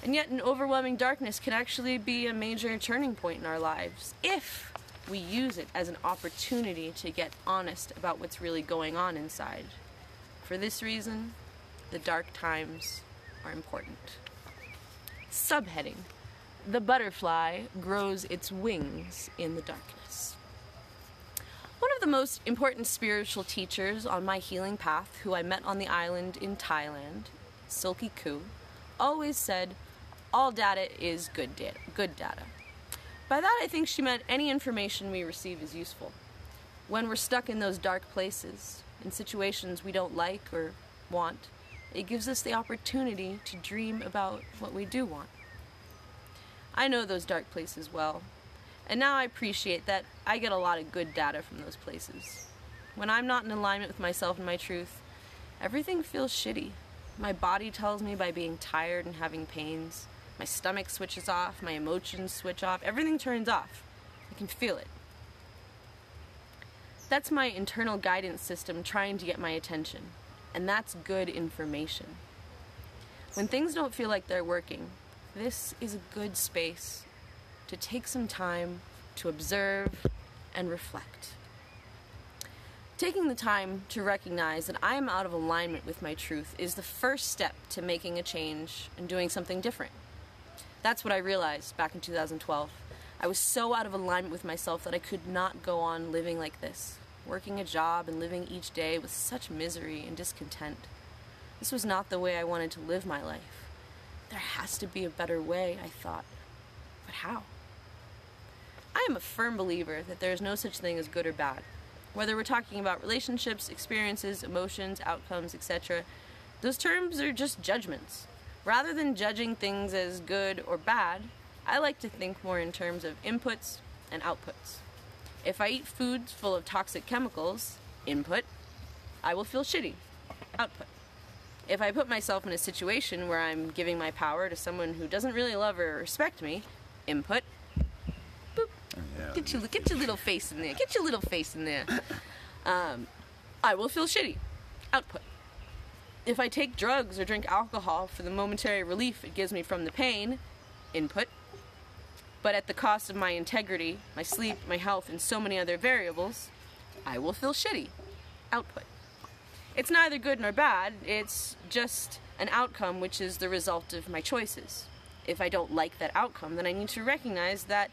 And yet an overwhelming darkness can actually be a major turning point in our lives if we use it as an opportunity to get honest about what's really going on inside. For this reason, the dark times are important. Subheading: The butterfly grows its wings in the darkness. One of the most important spiritual teachers on my healing path, who I met on the island in Thailand, Silky Koo, always said, "All data is good data." By that I think she meant any information we receive is useful. When we're stuck in those dark places, in situations we don't like or want, it gives us the opportunity to dream about what we do want. I know those dark places well, and now I appreciate that I get a lot of good data from those places. When I'm not in alignment with myself and my truth, everything feels shitty. My body tells me by being tired and having pains. My stomach switches off, my emotions switch off, everything turns off. I can feel it. That's my internal guidance system trying to get my attention, and that's good information. When things don't feel like they're working, this is a good space to take some time to observe and reflect. Taking the time to recognize that I am out of alignment with my truth is the first step to making a change and doing something different. That's what I realized back in 2012. I was so out of alignment with myself that I could not go on living like this, working a job and living each day with such misery and discontent. This was not the way I wanted to live my life. There has to be a better way, I thought. But how? I am a firm believer that there is no such thing as good or bad. Whether we're talking about relationships, experiences, emotions, outcomes, etc., those terms are just judgments. Rather than judging things as good or bad, I like to think more in terms of inputs and outputs. If I eat foods full of toxic chemicals, input, I will feel shitty, output. If I put myself in a situation where I'm giving my power to someone who doesn't really love or respect me, input, boop, get your little face in there, get your little face in there. I will feel shitty, output. If I take drugs or drink alcohol for the momentary relief it gives me from the pain, input, but at the cost of my integrity, my sleep, my health, and so many other variables, I will feel shitty, output. It's neither good nor bad, it's just an outcome which is the result of my choices. If I don't like that outcome, then I need to recognize that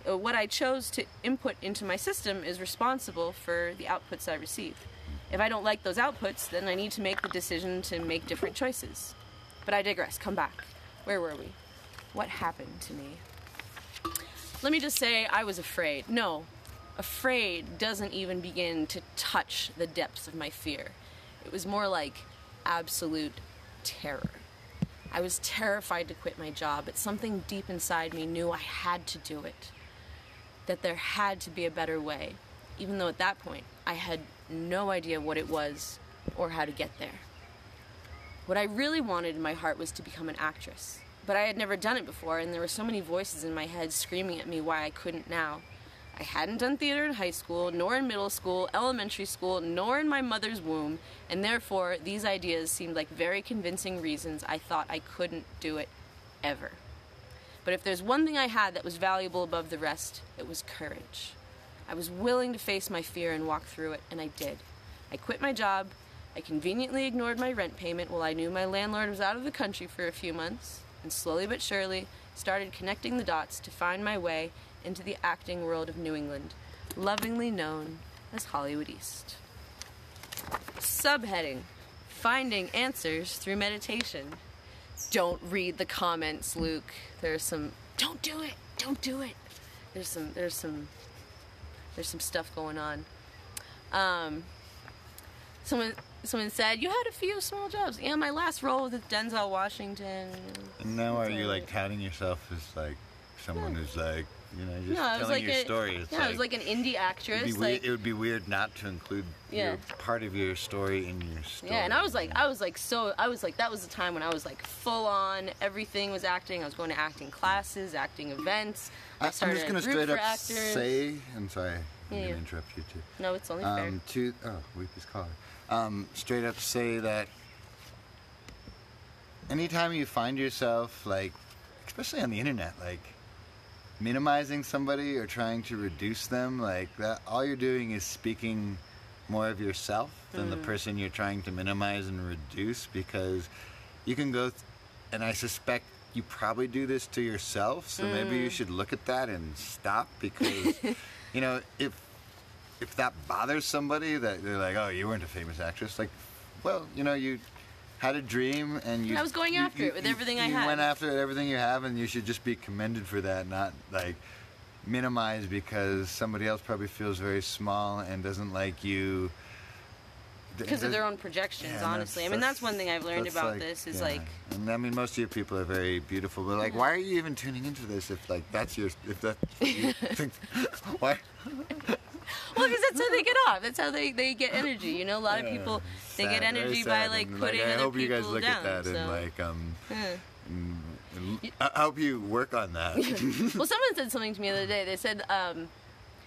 what I chose to input into my system is responsible for the outputs I receive. If I don't like those outputs, then I need to make the decision to make different choices. But I digress. Come back. Where were we? What happened to me? Let me just say I was afraid. No, afraid doesn't even begin to touch the depths of my fear. It was more like absolute terror. I was terrified to quit my job, but something deep inside me knew I had to do it. That there had to be a better way, even though at that point I had no idea what it was or how to get there. What I really wanted in my heart was to become an actress, but I had never done it before, and there were so many voices in my head screaming at me why I couldn't now. I hadn't done theater in high school, nor in middle school, elementary school, nor in my mother's womb, and therefore these ideas seemed like very convincing reasons I thought I couldn't do it ever. But if there's one thing I had that was valuable above the rest, it was courage. I was willing to face my fear and walk through it, and I did. I quit my job. I conveniently ignored my rent payment while I knew my landlord was out of the country for a few months, and slowly but surely started connecting the dots to find my way into the acting world of New England, lovingly known as Hollywood East. Subheading: Finding answers through meditation. Don't read the comments, Luke. There's some don't do it. There's some stuff going on. Someone said, you had a few small jobs. Yeah, my last role was with Denzel Washington. And now are you like touting yourself as like someone who's like, you know, just telling like your story? It's I was like an indie actress. It would be weird not to include part of your story in your story. Yeah, and that was the time when I was like full on, everything was acting. I was going to acting classes, acting events. I'm just going to straight up say, I'm sorry, I'm going to interrupt you too. No, it's only fair. Weepy's caller. Straight up say that anytime you find yourself, like, especially on the internet, like, minimizing somebody or trying to reduce them, like that, all you're doing is speaking more of yourself than the person you're trying to minimize and reduce, because you can go and I suspect you probably do this to yourself, so maybe you should look at that and stop, because you know, if that bothers somebody, that they're like, oh, you weren't a famous actress, like, well, you know, you had a dream, and I was going after it with everything I had. You went after it, everything you have, and you should just be commended for that, not like minimized because somebody else probably feels very small and doesn't like you. Because of their own projections, honestly. I mean, that's one thing I've learned about this is like. And I mean, most of you people are very beautiful, but like, why are you even tuning into this if like that's what you think? Why? Well, because that's how they get off. That's how they get energy. You know, a lot of people, they get energy by like putting other people down. I hope you guys look at that and like, I hope you work on that. Well, someone said something to me the other day. They said,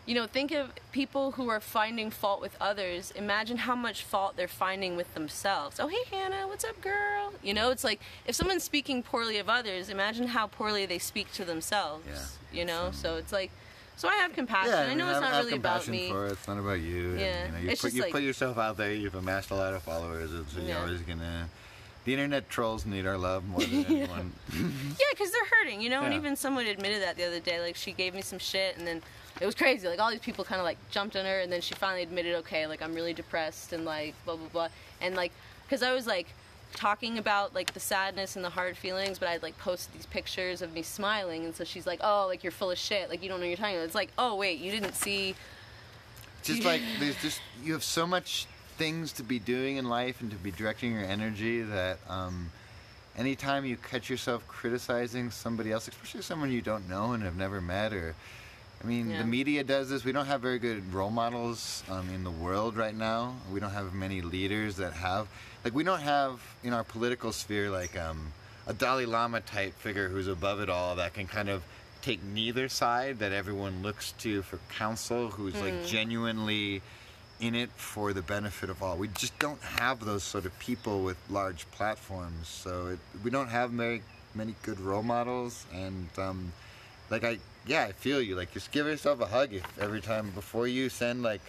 you know, think of people who are finding fault with others. Imagine how much fault they're finding with themselves. Oh, hey, Hannah, what's up, girl? You know, it's like if someone's speaking poorly of others, imagine how poorly they speak to themselves. Yeah. You know, so it's like. So I have compassion. I know it's not really about me. For it. It's not about you. Yeah. And, you know, you put yourself out there. You've amassed a lot of followers. And so you're always gonna. The internet trolls need our love more than anyone. Yeah, because they're hurting, you know. And even someone admitted that the other day. Like, she gave me some shit, and then it was crazy. Like, all these people kind of like jumped on her, and then she finally admitted, okay, like, I'm really depressed and like blah blah blah. And like, because I was like talking about like the sadness and the hard feelings, but I'd like posted these pictures of me smiling, and so she's like, oh, like, you're full of shit, like, you don't know what you're talking about. It's like, oh wait, you didn't see. Just like you have so much things to be doing in life and to be directing your energy that anytime you catch yourself criticizing somebody else, especially someone you don't know and have never met, or I mean, the media does this. We don't have very good role models in the world right now. We don't have many leaders that have, like, we don't have in our political sphere like a Dalai Lama type figure who's above it all that can kind of take neither side, that everyone looks to for counsel, who's like genuinely in it for the benefit of all. We just don't have those sort of people with large platforms, so we don't have very many good role models. And like, I feel you. Like, just give yourself a hug every time before you send like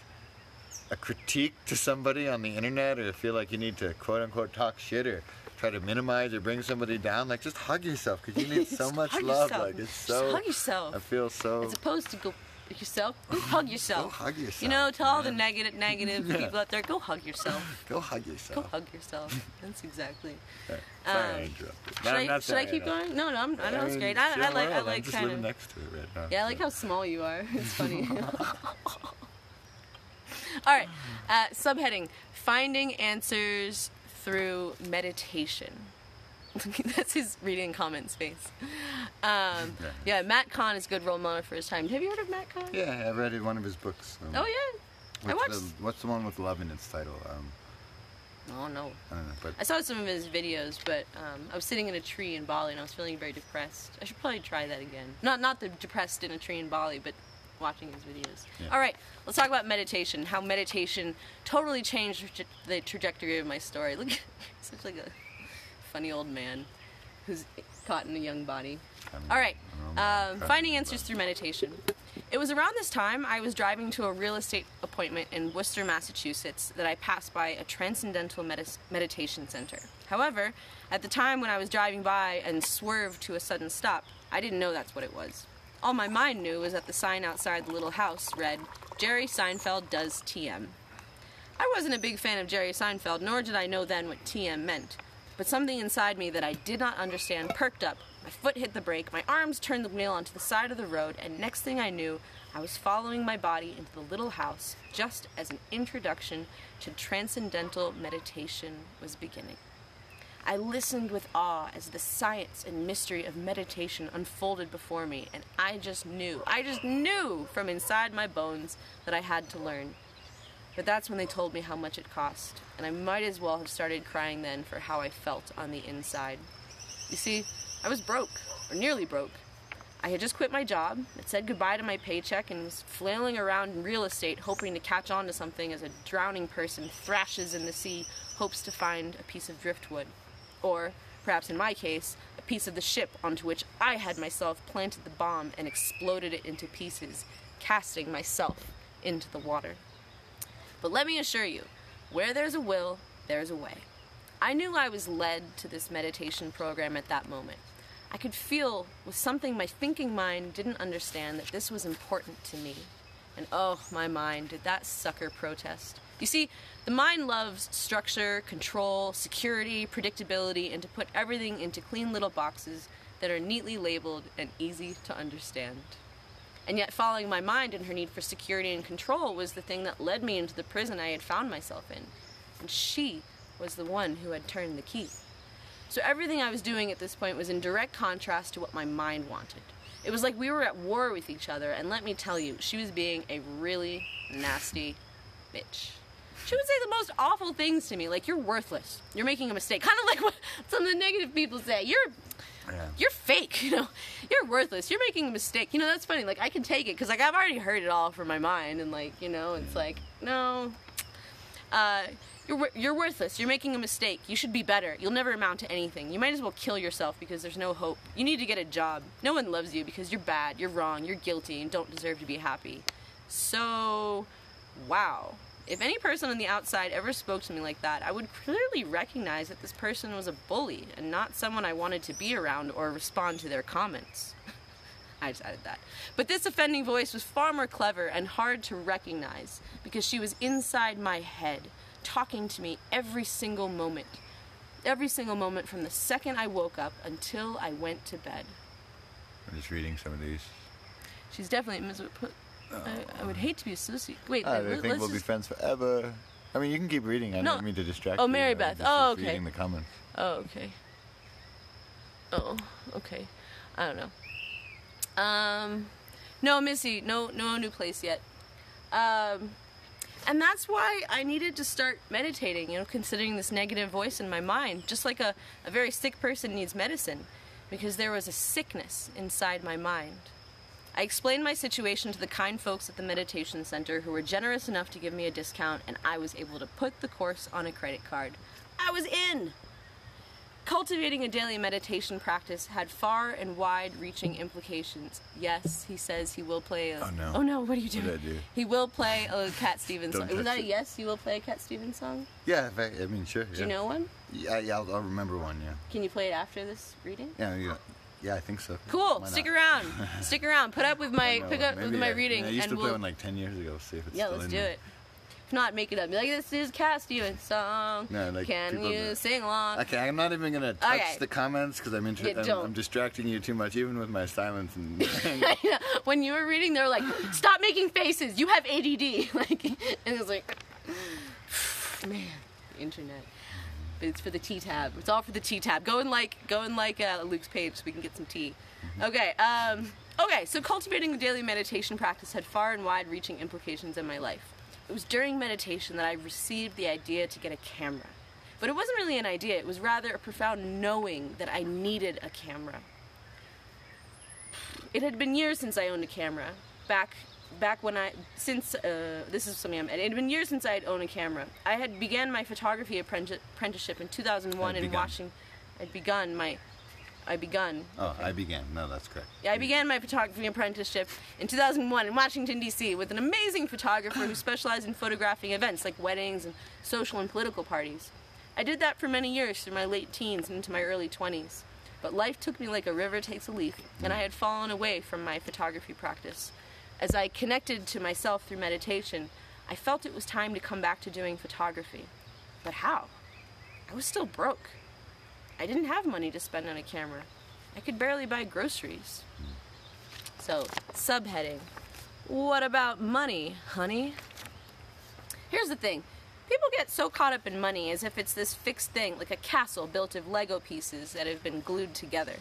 a critique to somebody on the internet, or feel like you need to quote unquote talk shit or try to minimize or bring somebody down. Like, just hug yourself, because you need so much love. Like, it's so. Just hug yourself. I feel so. As opposed to yourself. Go hug yourself. Go hug yourself. You know, to all the man. negative people out there, go hug yourself. Go hug yourself. Go hug yourself. That's exactly. Sorry, I interrupted. Should I keep going? No, I know it's great. I like just kind living of. next to it right now. Yeah, I like how small you are. It's funny. All right. Subheading: Finding answers through meditation. That's his reading comment space. Yeah, Matt Kahn is a good role model for his time. Have you heard of Matt Kahn? Yeah, I read one of his books. Oh yeah, What's the one with love in its title? Oh no. I don't know, but I saw some of his videos, but I was sitting in a tree in Bali and I was feeling very depressed. I should probably try that again. Not the depressed in a tree in Bali, but watching his videos. Yeah. All right, let's talk about meditation. How meditation totally changed the trajectory of my story. Look, such like a funny old man who's caught in a young body. All right, finding answers through meditation. It was around this time I was driving to a real estate appointment in Worcester, Massachusetts, that I passed by a transcendental meditation center. However, at the time when I was driving by and swerved to a sudden stop, I didn't know that's what it was. All my mind knew was that the sign outside the little house read, "Jerry Seinfeld does TM." I wasn't a big fan of Jerry Seinfeld, nor did I know then what TM meant. But something inside me that I did not understand perked up. My foot hit the brake, my arms turned the wheel onto the side of the road, and next thing I knew, I was following my body into the little house just as an introduction to transcendental meditation was beginning. I listened with awe as the science and mystery of meditation unfolded before me, and I just knew from inside my bones that I had to learn. But that's when they told me how much it cost, and I might as well have started crying then for how I felt on the inside. You see, I was broke, or nearly broke. I had just quit my job, had said goodbye to my paycheck, and was flailing around in real estate hoping to catch on to something as a drowning person thrashes in the sea, hopes to find a piece of driftwood. Or, perhaps in my case, a piece of the ship onto which I had myself planted the bomb and exploded it into pieces, casting myself into the water. But let me assure you, where there's a will, there's a way. I knew I was led to this meditation program at that moment. I could feel, with something my thinking mind didn't understand, that this was important to me. And oh, my mind, did that sucker protest. You see, the mind loves structure, control, security, predictability, and to put everything into clean little boxes that are neatly labeled and easy to understand. And yet following my mind and her need for security and control was the thing that led me into the prison I had found myself in. And she was the one who had turned the key. So everything I was doing at this point was in direct contrast to what my mind wanted. It was like we were at war with each other, and let me tell you, she was being a really nasty bitch. She would say the most awful things to me, like, "You're worthless. You're making a mistake." Kind of like what some of the negative people say. You're fake, you know. You're worthless. You're making a mistake. You know, that's funny. Like, I can take it, because, like, I've already heard it all from my mind, and, like, you know, it's like, no. You're worthless. You're making a mistake. You should be better. You'll never amount to anything. You might as well kill yourself because there's no hope. You need to get a job. No one loves you because you're bad, you're wrong, you're guilty, and don't deserve to be happy. So, wow. If any person on the outside ever spoke to me like that, I would clearly recognize that this person was a bully and not someone I wanted to be around or respond to their comments. I just added that. But this offending voice was far more clever and hard to recognize because she was inside my head, talking to me every single moment from the second I woke up until I went to bed. I'm just reading some of these. She's definitely I would hate to be associated. Wait, I think we'll be friends forever. I mean, you can keep reading. I don't mean to distract you. Oh, Mary Beth. Just reading the comments. Oh, okay. Oh, okay. I don't know. No, Missy, no new place yet. And that's why I needed to start meditating, you know, considering this negative voice in my mind, just like a very sick person needs medicine, because there was a sickness inside my mind. I explained my situation to the kind folks at the meditation center who were generous enough to give me a discount, and I was able to put the course on a credit card. I was in! Cultivating a daily meditation practice had far and wide-reaching implications. Yes, he says he will play a... Oh, no. Oh, no, what are you doing? What did I do? He will play a Cat Stevens song. Was that a it. yes? You will play a Cat Stevens song? Yeah, I mean, sure. Do you know one? Yeah, I'll remember one, yeah. Can you play it after this reading? Yeah, Yeah, I think so. Cool. Stick around. Stick around. Put up with my reading. I used and to play one like 10 years ago. See if it's still let's in do there. it. If not, make it up. Be like, this is Cat Stevens' song. No, like Can you sing along? Okay, I'm not even gonna touch the comments because I'm distracting you too much, even with my silence and. When you were reading, they were like, "Stop making faces. You have ADD." Like, and it was like, man, the internet. But it's for the tea tab. It's all for the tea tab. Go and like Luke's page so we can get some tea. Okay. Okay. So cultivating a daily meditation practice had far and wide-reaching implications in my life. It was during meditation that I received the idea to get a camera. But it wasn't really an idea. It was rather a profound knowing that I needed a camera. It had been years since I owned a camera. This is something it had been years since I had owned a camera. I had began my photography apprenticeship in 2001 in Washington. I began. No, that's correct. Yeah, I began my photography apprenticeship in 2001 in Washington, D.C. with an amazing photographer who specialized in photographing events like weddings and social and political parties. I did that for many years through my late teens and into my early 20s. But life took me like a river takes a leaf, and I had fallen away from my photography practice. As I connected to myself through meditation, I felt it was time to come back to doing photography. But how? I was still broke. I didn't have money to spend on a camera. I could barely buy groceries. So, subheading. What about money, honey? Here's the thing. People get so caught up in money as if it's this fixed thing, like a castle built of Lego pieces that have been glued together.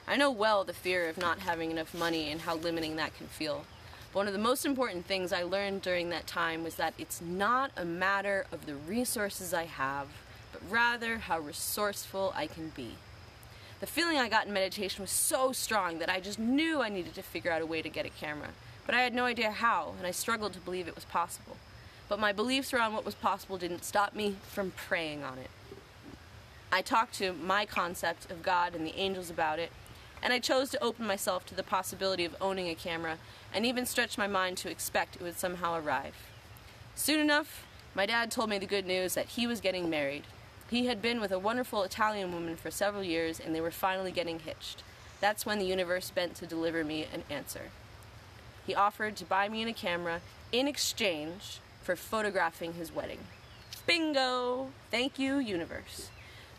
I know well the fear of not having enough money and how limiting that can feel. But one of the most important things I learned during that time was that it's not a matter of the resources I have, but rather how resourceful I can be. The feeling I got in meditation was so strong that I just knew I needed to figure out a way to get a camera. But I had no idea how, and I struggled to believe it was possible. But my beliefs around what was possible didn't stop me from praying on it. I talked to my concept of God and the angels about it, and I chose to open myself to the possibility of owning a camera, and even stretch my mind to expect it would somehow arrive. Soon enough, my dad told me the good news that he was getting married. He had been with a wonderful Italian woman for several years, and they were finally getting hitched. That's when the universe bent to deliver me an answer. He offered to buy me a camera in exchange for photographing his wedding. Bingo! Thank you, universe.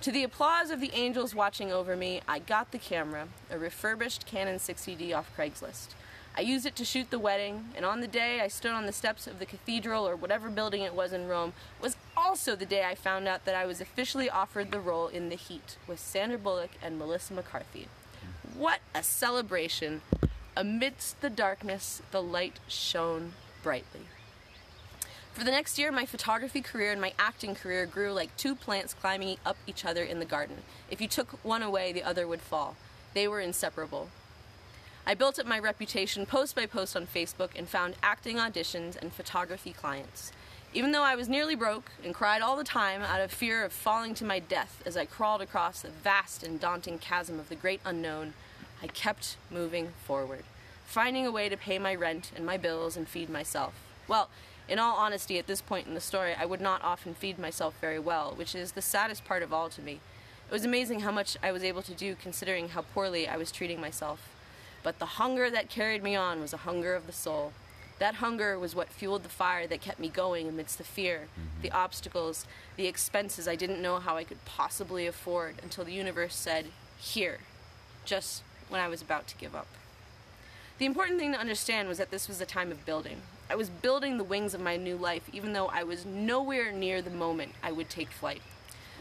To the applause of the angels watching over me, I got the camera, a refurbished Canon 60D off Craigslist. I used it to shoot the wedding, and on the day I stood on the steps of the cathedral or whatever building it was in Rome was also the day I found out that I was officially offered the role in The Heat with Sandra Bullock and Melissa McCarthy. What a celebration! Amidst the darkness, the light shone brightly. For the next year, my photography career and my acting career grew like two plants climbing up each other in the garden. If you took one away, the other would fall. They were inseparable. I built up my reputation post by post on Facebook and found acting auditions and photography clients. Even though I was nearly broke and cried all the time out of fear of falling to my death as I crawled across the vast and daunting chasm of the great unknown, I kept moving forward, finding a way to pay my rent and my bills and feed myself. Well, in all honesty, at this point in the story, I would not often feed myself very well, which is the saddest part of all to me. It was amazing how much I was able to do considering how poorly I was treating myself. But the hunger that carried me on was a hunger of the soul. That hunger was what fueled the fire that kept me going amidst the fear, the obstacles, the expenses I didn't know how I could possibly afford until the universe said, "Here," just when I was about to give up. The important thing to understand was that this was a time of building. I was building the wings of my new life, even though I was nowhere near the moment I would take flight.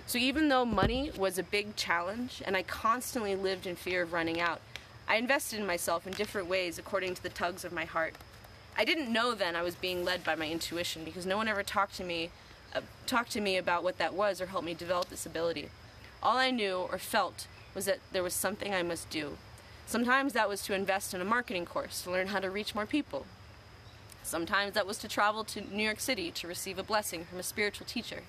So even though money was a big challenge, and I constantly lived in fear of running out, I invested in myself in different ways according to the tugs of my heart. I didn't know then I was being led by my intuition because no one ever talked to me about what that was or helped me develop this ability. All I knew or felt was that there was something I must do. Sometimes that was to invest in a marketing course to learn how to reach more people. Sometimes that was to travel to New York City to receive a blessing from a spiritual teacher.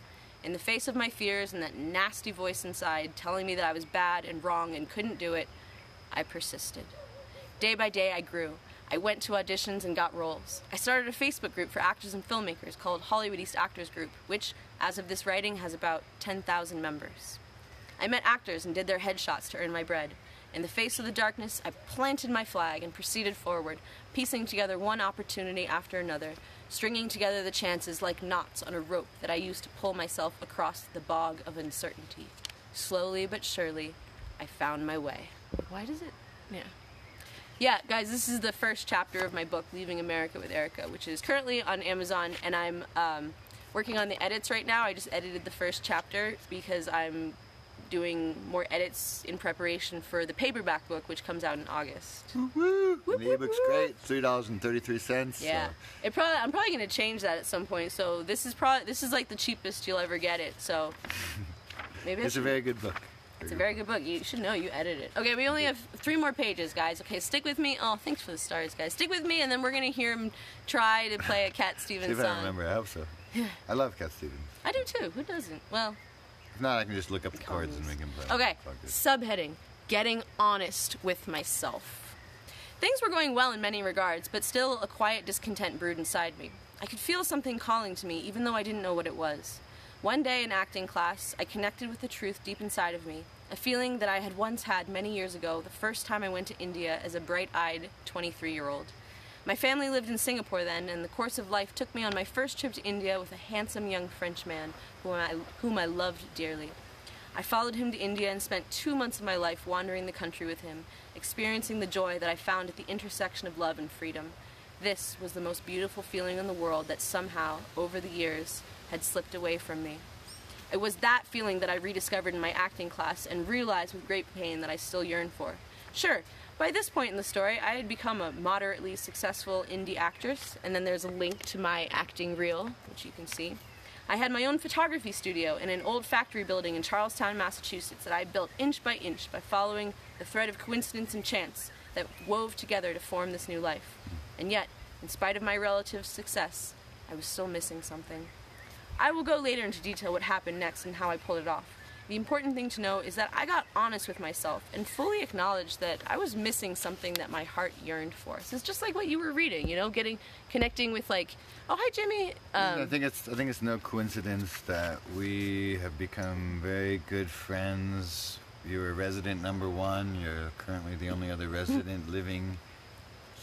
In the face of my fears and that nasty voice inside telling me that I was bad and wrong and couldn't do it, I persisted. Day by day, I grew. I went to auditions and got roles. I started a Facebook group for actors and filmmakers called Hollywood East Actors Group, which, as of this writing, has about 10,000 members. I met actors and did their headshots to earn my bread. In the face of the darkness, I planted my flag and proceeded forward, piecing together one opportunity after another, stringing together the chances like knots on a rope that I used to pull myself across the bog of uncertainty. Slowly but surely, I found my way. Why does it... Yeah, guys, this is the first chapter of my book, Leaving America with Erica, which is currently on Amazon, and I'm working on the edits right now. I just edited the first chapter because I'm doing more edits in preparation for the paperback book, which comes out in August. Woo-woo. And the ebook's great, $3.33. Yeah, So. I'm probably going to change that at some point. So this is like the cheapest you'll ever get it. So maybe it's a very good book. It's a very good book. You should know you edited it. Okay, we only have 3 more pages, guys. Okay, stick with me. Oh, thanks for the stars, guys. Stick with me, and then we're going to hear him try to play a Cat Stevens See if song. I remember. I hope so. I love Cat Stevens. I do too. Who doesn't? Well, if not, I can just look up the chords and make him play. Okay, subheading, Getting Honest with Myself. Things were going well in many regards, but still a quiet discontent brewed inside me. I could feel something calling to me, even though I didn't know what it was. One day in acting class, I connected with the truth deep inside of me, a feeling that I had once had many years ago, the first time I went to India as a bright-eyed 23-year-old. My family lived in Singapore then, and the course of life took me on my first trip to India with a handsome young French man whom I loved dearly. I followed him to India and spent 2 months of my life wandering the country with him, experiencing the joy that I found at the intersection of love and freedom. This was the most beautiful feeling in the world that somehow, over the years, had slipped away from me. It was that feeling that I rediscovered in my acting class and realized with great pain that I still yearned for. Sure, by this point in the story, I had become a moderately successful indie actress, and then there's a link to my acting reel, which you can see. I had my own photography studio in an old factory building in Charlestown, Massachusetts that I built inch by following the thread of coincidence and chance that wove together to form this new life. And yet, in spite of my relative success, I was still missing something. I will go later into detail what happened next and how I pulled it off. The important thing to know is that I got honest with myself and fully acknowledged that I was missing something that my heart yearned for. So it's just like what you were reading, you know, connecting with like, oh, hi, Jimmy. I think it's no coincidence that we have become very good friends. You were resident number 1. You're currently the only other resident living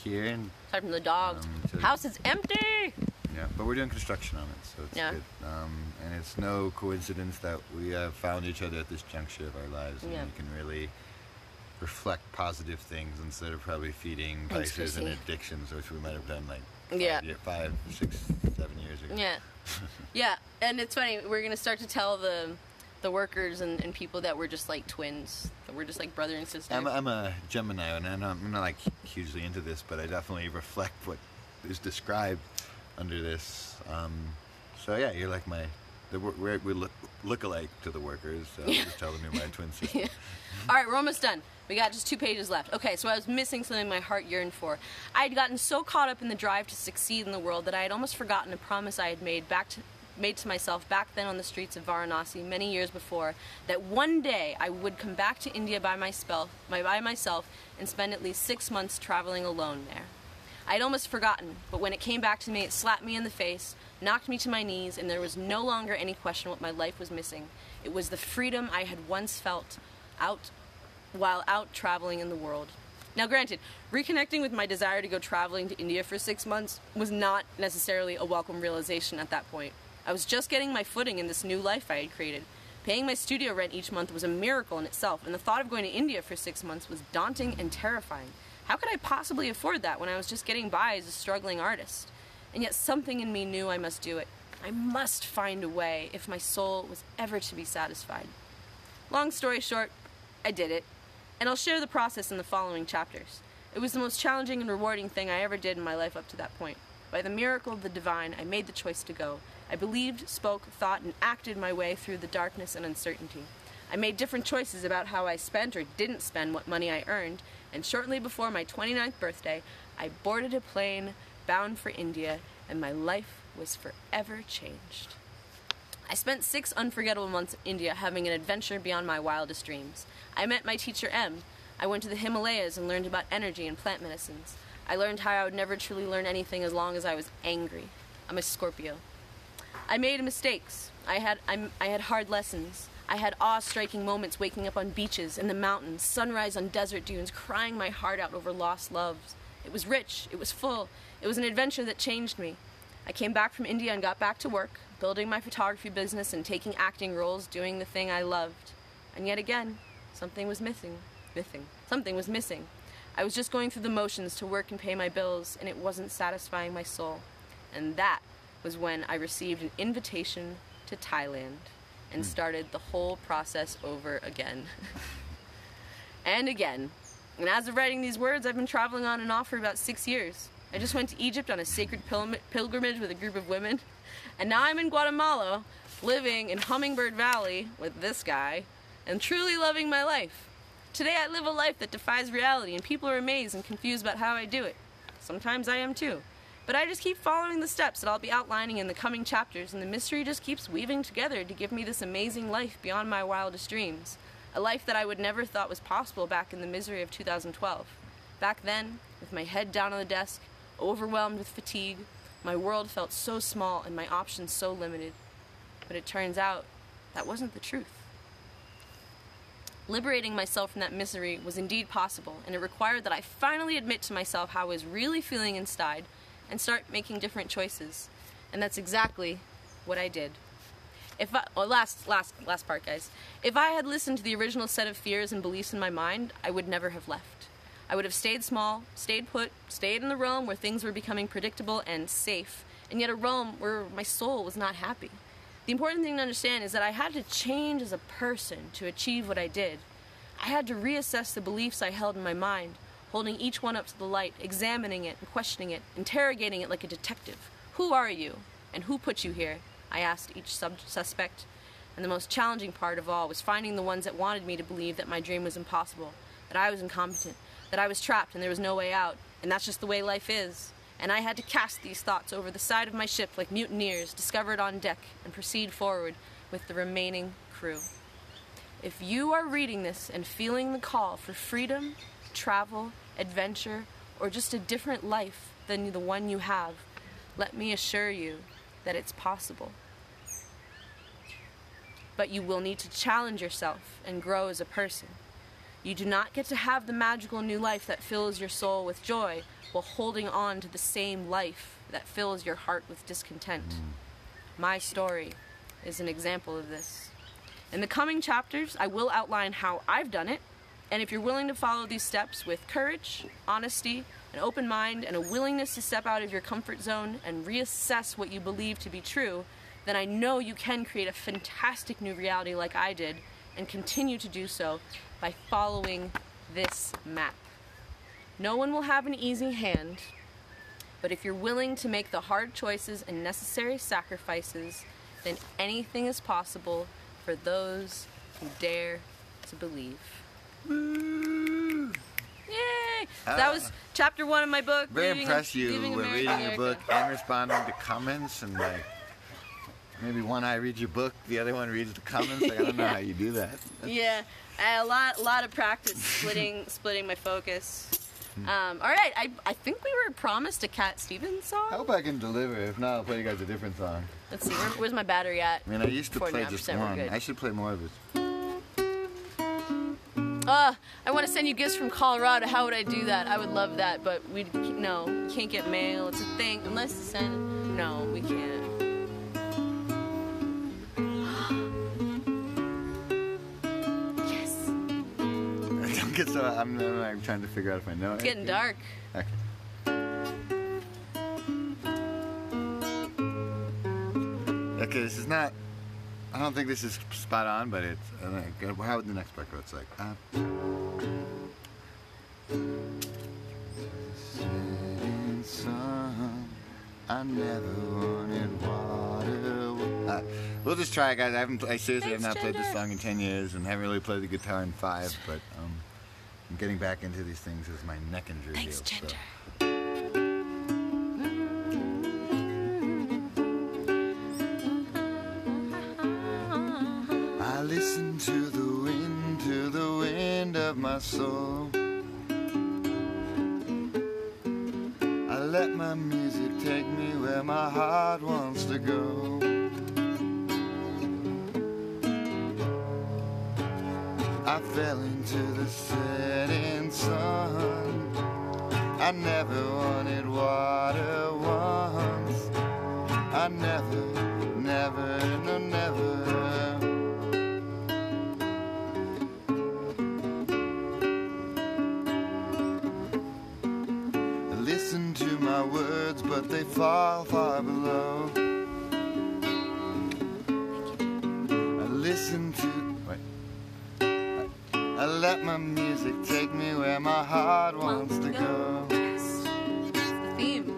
here. Aside from the dogs. House is empty! Yeah, but we're doing construction on it, so it's good. And it's no coincidence that we have found each other at this juncture of our lives, and we can really reflect positive things instead of probably feeding vices and addictions, which we might have done like 5, 6, 7 years ago. Yeah. Yeah, and it's funny, we're going to start to tell the workers and people that we're just like twins, that we're just like brother and sister. I'm a Gemini, and I'm not like hugely into this, but I definitely reflect what is described under this. So yeah, you're like we look alike to the workers, so I'll just tell them you're my twin sister. Alright, we're almost done. We got just 2 pages left. Okay, so I was missing something my heart yearned for. I had gotten so caught up in the drive to succeed in the world that I had almost forgotten a promise I had made to myself back then on the streets of Varanasi many years before, that one day I would come back to India by myself and spend at least 6 months traveling alone there. I had almost forgotten, but when it came back to me, it slapped me in the face, knocked me to my knees, and there was no longer any question what my life was missing. It was the freedom I had once felt while out traveling in the world. Now granted, reconnecting with my desire to go traveling to India for 6 months was not necessarily a welcome realization at that point. I was just getting my footing in this new life I had created. Paying my studio rent each month was a miracle in itself, and the thought of going to India for 6 months was daunting and terrifying. How could I possibly afford that when I was just getting by as a struggling artist? And yet something in me knew I must do it. I must find a way if my soul was ever to be satisfied. Long story short, I did it, and I'll share the process in the following chapters. It was the most challenging and rewarding thing I ever did in my life up to that point. By the miracle of the divine, I made the choice to go. I believed, spoke, thought, and acted my way through the darkness and uncertainty. I made different choices about how I spent or didn't spend what money I earned, and shortly before my 29th birthday, I boarded a plane bound for India, and my life was forever changed. I spent 6 unforgettable months in India having an adventure beyond my wildest dreams. I met my teacher M. I went to the Himalayas and learned about energy and plant medicines. I learned how I would never truly learn anything as long as I was angry. I'm a Scorpio. I made mistakes. I had hard lessons. I had awe-striking moments waking up on beaches, in the mountains, sunrise on desert dunes, crying my heart out over lost loves. It was rich, it was full, it was an adventure that changed me. I came back from India and got back to work, building my photography business and taking acting roles, doing the thing I loved. And yet again, something was missing. Something was missing. I was just going through the motions to work and pay my bills, and it wasn't satisfying my soul. And that was when I received an invitation to Thailand and started the whole process over again. And again. And as of writing these words, I've been traveling on and off for about 6 years. I just went to Egypt on a sacred pilgrimage with a group of women, and now I'm in Guatemala, living in Hummingbird Valley with this guy, and truly loving my life. Today I live a life that defies reality, and people are amazed and confused about how I do it. Sometimes I am too. But I just keep following the steps that I'll be outlining in the coming chapters, and the mystery just keeps weaving together to give me this amazing life beyond my wildest dreams. A life that I would never thought was possible back in the misery of 2012. Back then, with my head down on the desk, overwhelmed with fatigue, my world felt so small and my options so limited. But it turns out, that wasn't the truth. Liberating myself from that misery was indeed possible, and it required that I finally admit to myself how I was really feeling inside and start making different choices. And that's exactly what I did. Last part, guys. If I had listened to the original set of fears and beliefs in my mind, I would never have left. I would have stayed small, stayed put, stayed in the realm where things were becoming predictable and safe, and yet a realm where my soul was not happy. The important thing to understand is that I had to change as a person to achieve what I did. I had to reassess the beliefs I held in my mind, holding each one up to the light, examining it and questioning it, interrogating it like a detective. Who are you? And who put you here? I asked each suspect. And the most challenging part of all was finding the ones that wanted me to believe that my dream was impossible, that I was incompetent, that I was trapped and there was no way out, and that's just the way life is. And I had to cast these thoughts over the side of my ship like mutineers discovered on deck and proceed forward with the remaining crew. If you are reading this and feeling the call for freedom, travel, adventure, or just a different life than the one you have, let me assure you that it's possible. But you will need to challenge yourself and grow as a person. You do not get to have the magical new life that fills your soul with joy while holding on to the same life that fills your heart with discontent. My story is an example of this. In the coming chapters, I will outline how I've done it, and if you're willing to follow these steps with courage, honesty, an open mind, and a willingness to step out of your comfort zone and reassess what you believe to be true, then I know you can create a fantastic new reality like I did, and continue to do so by following this map. No one will have an easy hand, but if you're willing to make the hard choices and necessary sacrifices, then anything is possible for those who dare to believe. Woo! Yay! That was chapter 1 of my book. Very impressed you with reading your book and responding to comments, and like maybe one eye reads your book, the other one reads the comments. Like, I don't know how you do that. Yeah, a lot of practice splitting my focus. All right, I think we were promised a Cat Stevens song. I hope I can deliver. If not, I'll play you guys a different song. Let's see, where's my battery at? I mean, I used to play just one. I should play more of it. I want to send you gifts from Colorado. How would I do that? I would love that, but we can't get mail. It's a thing. Unless you send... No, we can't. Yes. Don't get so... I'm trying to figure out if I know it. It's getting dark. Okay. Okay, this is not... I don't think this is spot on, but it's... how would the next part go? It's like... Setting sun, I never wanted water. We'll just try it, guys. I seriously have not played this song in 10 years and haven't really played the guitar in 5, but I'm getting back into these things as my neck injury heals. Ginger. I listen to the wind of my soul. I let my music take me where my heart wants to go. I fell into the setting sun. I never wanted water once. I never, no never. Listen to my words, but they fall far below. I listen to... I let my music take me where my heart wants to go. Yes. It's the theme.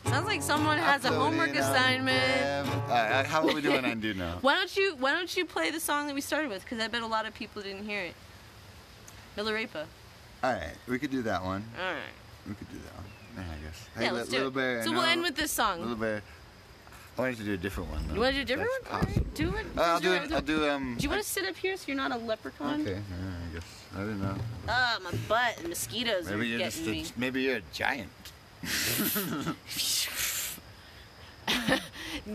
Sounds like someone has a homework assignment. Alright, how are we doing on Do Now? Why don't you play the song that we started with? Because I bet a lot of people didn't hear it. Milarepa. Alright, we could do that one. Alright. We could do that one. Yeah, I guess. Yeah, Hey, let's do Little it. Bear, So we'll end with this song. Little Bear. I wanted to do a different one though. You want to do a different That's one? possible. Alright, do it. I'll do it. it. I'll do Do you want to sit up here so you're not a leprechaun? Okay, I guess. I didn't know. My butt and mosquitoes Maybe are you're getting me. maybe you're a giant.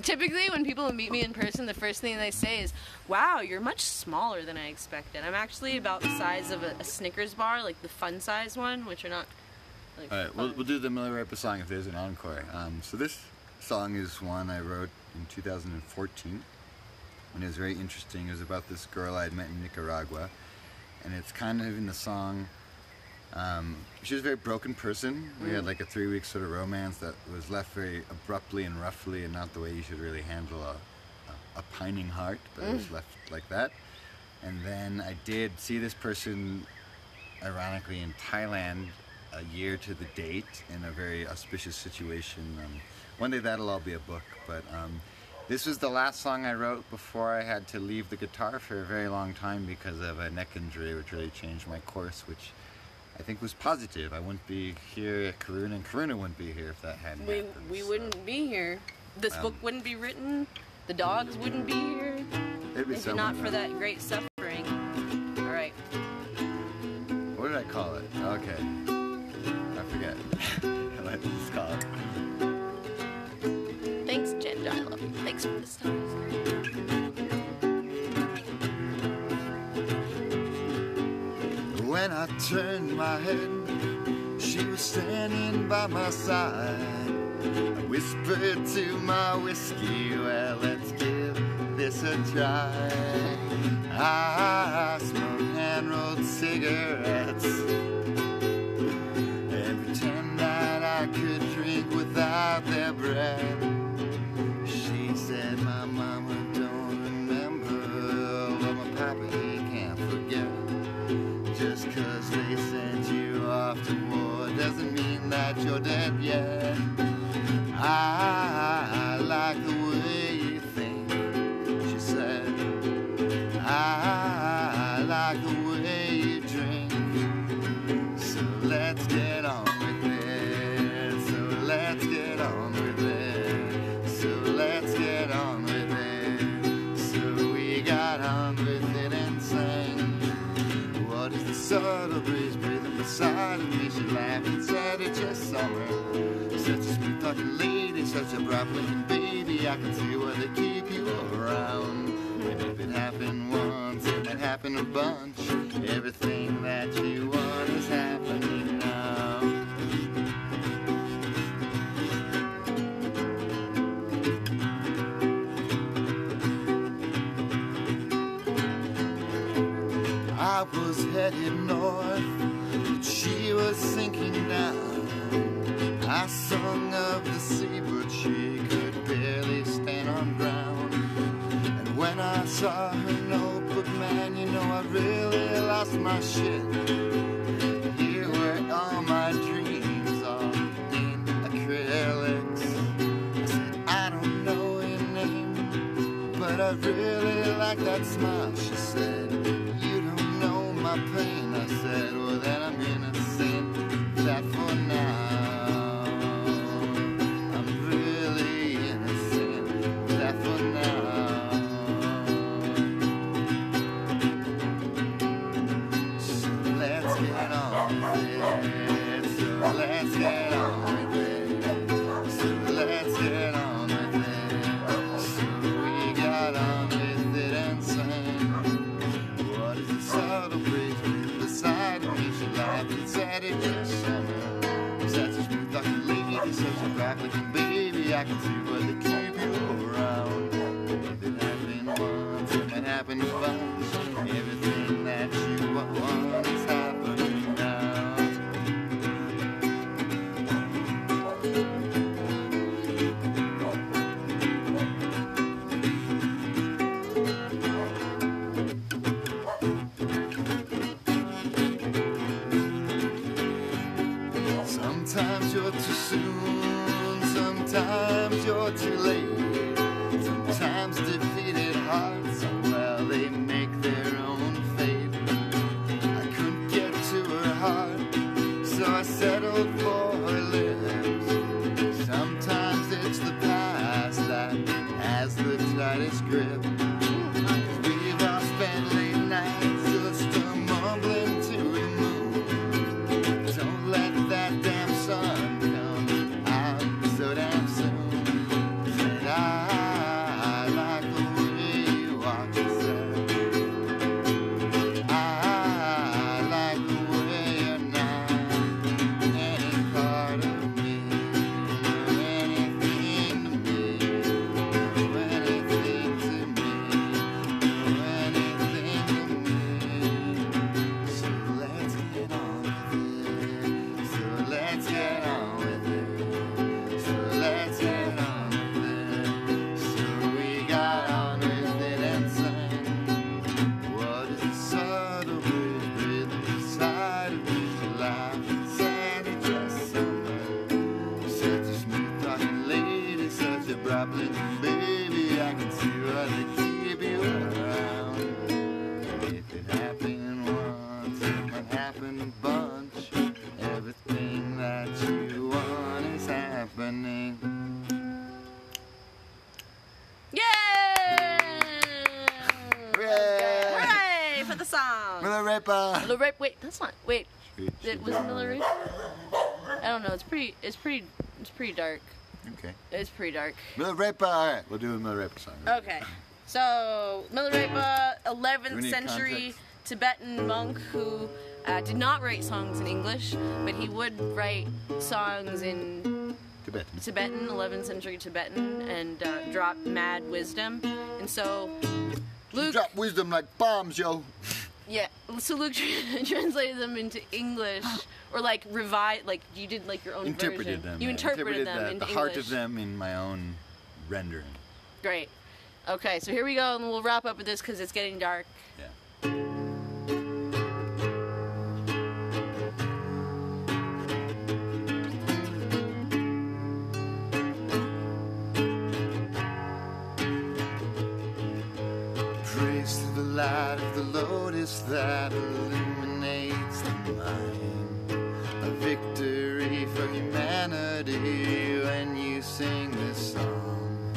Typically, when people meet me in person, the first thing they say is, "Wow, you're much smaller than I expected." I'm actually about the size of a Snickers bar, like the fun size one, which are not. Like, All right, we'll do the Milarepa song if there's an encore. So this song is one I wrote in 2014, and it was very interesting. It was about this girl I'd met in Nicaragua, and it's kind of in the song. She was a very broken person. We had like a 3-week sort of romance that was left very abruptly and roughly, and not the way you should really handle a pining heart, but it was left like that. And then I did see this person, ironically, in Thailand a year to the date in a very auspicious situation. One day that'll all be a book, but this was the last song I wrote before I had to leave the guitar for a very long time because of a neck injury, which really changed my course, which I think was positive. I wouldn't be here at Karuna, and Karuna wouldn't be here if that hadn't happened. We wouldn't be here. This book wouldn't be written. The dogs wouldn't be here. If not for that great suffering. All right. What did I call it? Okay. I forget. Let's just call it. Thanks, Jen. I love you. Thanks for the stars. When I turned my head, she was standing by my side. I whispered to my whiskey, well, let's give this a try. I smoked hand-rolled cigarettes and pretend that I could drink without their breath. She said, my mama don't remember, but my papa, he can't forget. Just 'cause they sent you off to war doesn't mean that you're dead yet. I like the way you think, she said. I like the way you drink. So let's get on with it. So let's get on with it. So let's get on with it. So we got on with it and sang. What is the subtle breeze breathing beside of me? She laughed and said it's just summer. Such a sweet talking lady, such a bright blinking baby. I can see why they keep you around. And if it happened once, it might happen a bunch. Everything that you want is happening now. I was headed north, but she was sinking down. I sung of the sea, but she could barely stand on ground. And when I saw her notebook, man, you know I really lost my shit. Here were all my dreams, all in acrylics. I said, I don't know your name, but I really like that smile. She said, you don't know my pain. I said, well then I'm innocent, that for now. I'm really innocent, that for now. So let's get on with it. So let's get on with it. So let's get on with it. So we subtle breeze breathe beside me. She laughed and said it just summer. Such a smooth talking lady, such a bright looking baby. I can see why they keep you around. If it happened once, it might happen twice. Everything that you want is happening now. Sometimes you're too soon, sometimes you're too late. Sometimes defeated hearts, well, they make their own fate. I couldn't get to her heart, so I settled for her lips. Sometimes it's the past that has the tightest grip. We've all spent late nights just mumbling to the moon. Don't let that damn sun come out so damn soon. Said I like the way you watch yourself. I like the way you're not any part of me, or anything to me, or anything to me, or anything to me. So let's get on with it. So let's get on with it. So let's get on with it. So we got on with it and sang. What is the subtle breeze breathing beside of me? She laughed and said it just summer. Such a smooth talking lady, such a bright blinking baby. I can see why they keep you around. If it happened once, it might happen a bunch. Everything that you want is happening. Yay! Hooray! Hooray for the song. Miller Raper. Miller Rape. Wait, that's not. Wait, was it Miller Rape? I don't know. It's pretty dark. Okay. It's pretty dark. Miller Raper. All right, we'll do a Miller Raper song. Okay. So Miller Rape, Do we 11th need century context? Tibetan monk who did not write songs in English, but he would write songs in Tibetan, 11th century Tibetan, and drop mad wisdom. And so Luke, Drop wisdom like bombs, yo. yeah, so Luke translated them into English, or like revised, like you did like your own Interpreted version. them. You yeah. interpreted them into the heart English. of them in my own rendering. Great. Okay, so here we go, and we'll wrap up with this because it's getting dark. Yeah. Praise to the light of the lotus that illuminates the mind. A victory for humanity when you sing this song.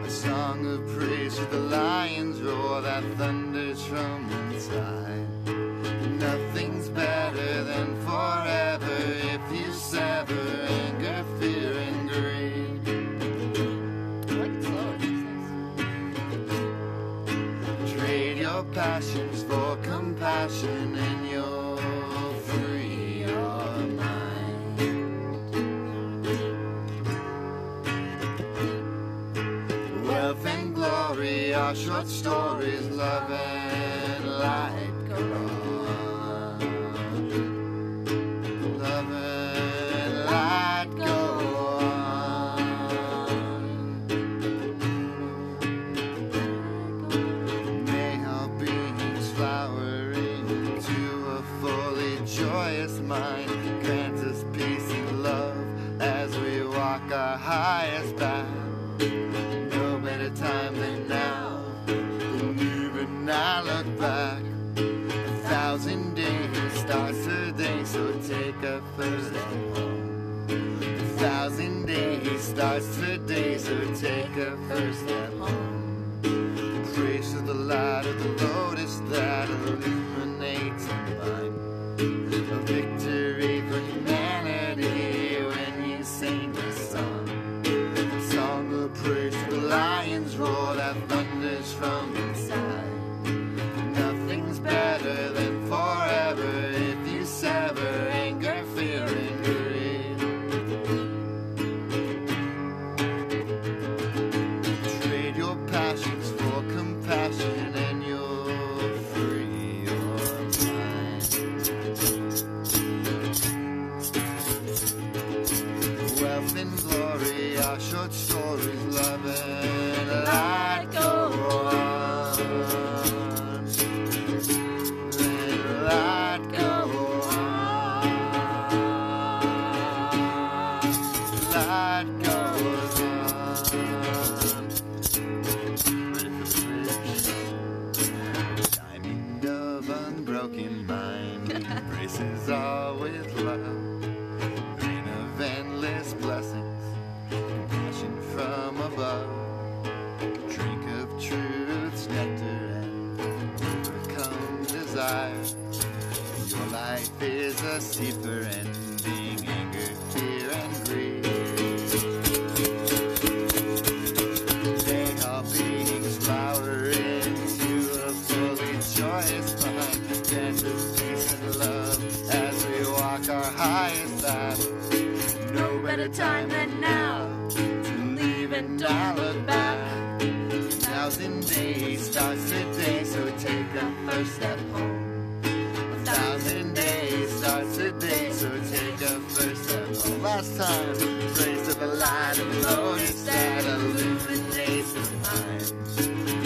A song of praise to the lion's roar that thunders from inside. Nothing's better than forever if you sever anger, fear, and greed. I like it slower. Trade your passions for compassion and you'll free your mind. Wealth and glory are short stories, love and light go on. Love and light go on. May our beings flower into a fully joyous mind. Grant us peace and love as we walk our highest path. No better time than now, and even I look back. 1,000 days starts today, so take a first step home. 1,000 days starts today, so take a first step home. Praise to the light of the lotus that illuminates the mind. A victory for humanity when you sing this song. A song of praise to the lion's roar that thunders from inside. Nothing's better than faces all with love, rain of endless blessings, compassion from above, drink of truth's nectar and overcome desire. Your life is a sea for ending anger, fear, and greed. May all beings flower into a fully joyous mind, dance with peace and love as we walk our highest path. No better time than now to leave and not look back. 1,000 days starts today, so take a first step home. 1,000 days starts today, so take a first step home. Last time, praise to the light of lotus that illuminates the mind.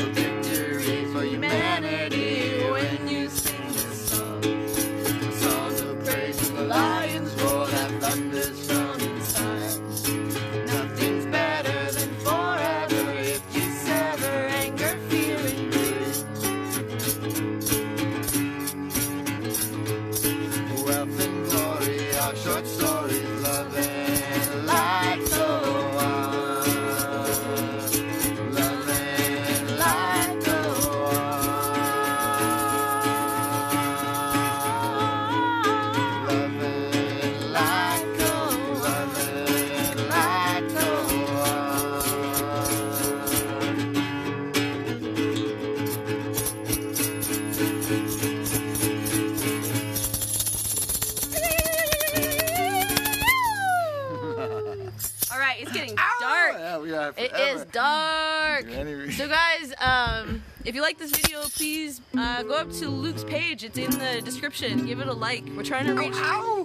A victory for humanity when you sing this song. The songs of praise to the lion's roar that thunders from inside. Nothing's better than forever if you sever anger, fear, and greed. Wealth and glory are short stories, love and light go on. Love and light go on. Love and light go, love and light go All right, it's getting dark. It is dark. So guys, if you like this video, please go up to Luke's page. It's in the description. Give it a like. We're trying to reach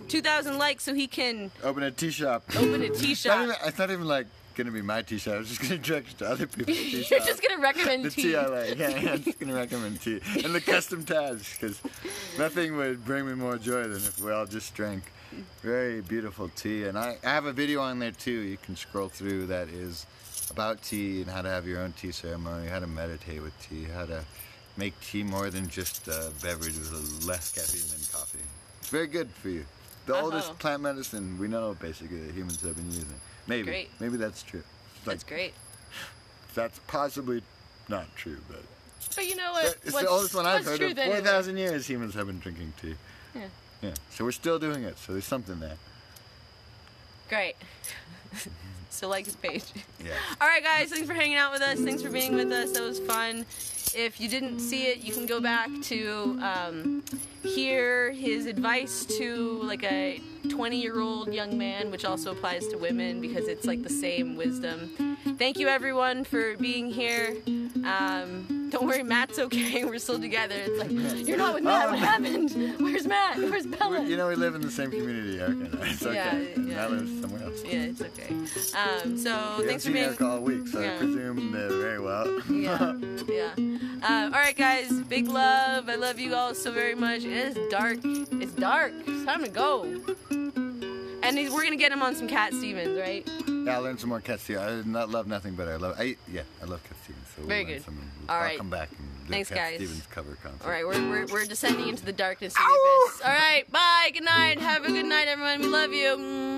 2,000 likes so he can Open a tea shop. open a tea shop. It's not even like gonna be my tea shop. I was just gonna direct it to other people's tea shops. You're just gonna recommend The tea. tea I like. Yeah, I'm just gonna recommend tea and the custom tabs because nothing would bring me more joy than if we all just drank very beautiful tea. And I have a video on there too. You can scroll through that is about tea and how to have your own tea ceremony, how to meditate with tea, how to make tea more than just a beverage with less caffeine than coffee. It's very good for you. The oldest plant medicine we know basically that humans have been using. Maybe that's true. That's great. That's possibly not true, but But you know what? it's the oldest one I've heard of. Anyway? 4,000 years humans have been drinking tea. Yeah. Yeah, so we're still doing it, so there's something there. Great. So like his page. Yeah. All right, guys. Thanks for hanging out with us. Thanks for being with us. That was fun. If you didn't see it, you can go back to hear his advice to like a 20-year-old young man, which also applies to women because it's like the same wisdom. Thank you, everyone, for being here. Don't worry, Matt's okay. We're still together. It's like, you're not with Matt. What happened? Where's Matt? Where's Bella? You know, we live in the same community, Erica and I. It's okay. Yeah. Matt lives somewhere else. Yeah, it's okay. So We thanks for haven't seen being. Erica all week, so Yeah. I presume they're very well. Yeah. All right, guys. Big love. I love you all so very much. It is dark. It's dark. It's time to go. And we're gonna get him on some Cat Stevens, right? Yeah, I learned some more Cat Stevens. I love nothing, but I love Cat Stevens. So Very we'll learn good. some. All I'll right. come back and do Thanks, a Cat guys. Stevens cover concert. All right, we're descending into the darkness of the abyss. All right, bye. Good night. Have a good night, everyone. We love you.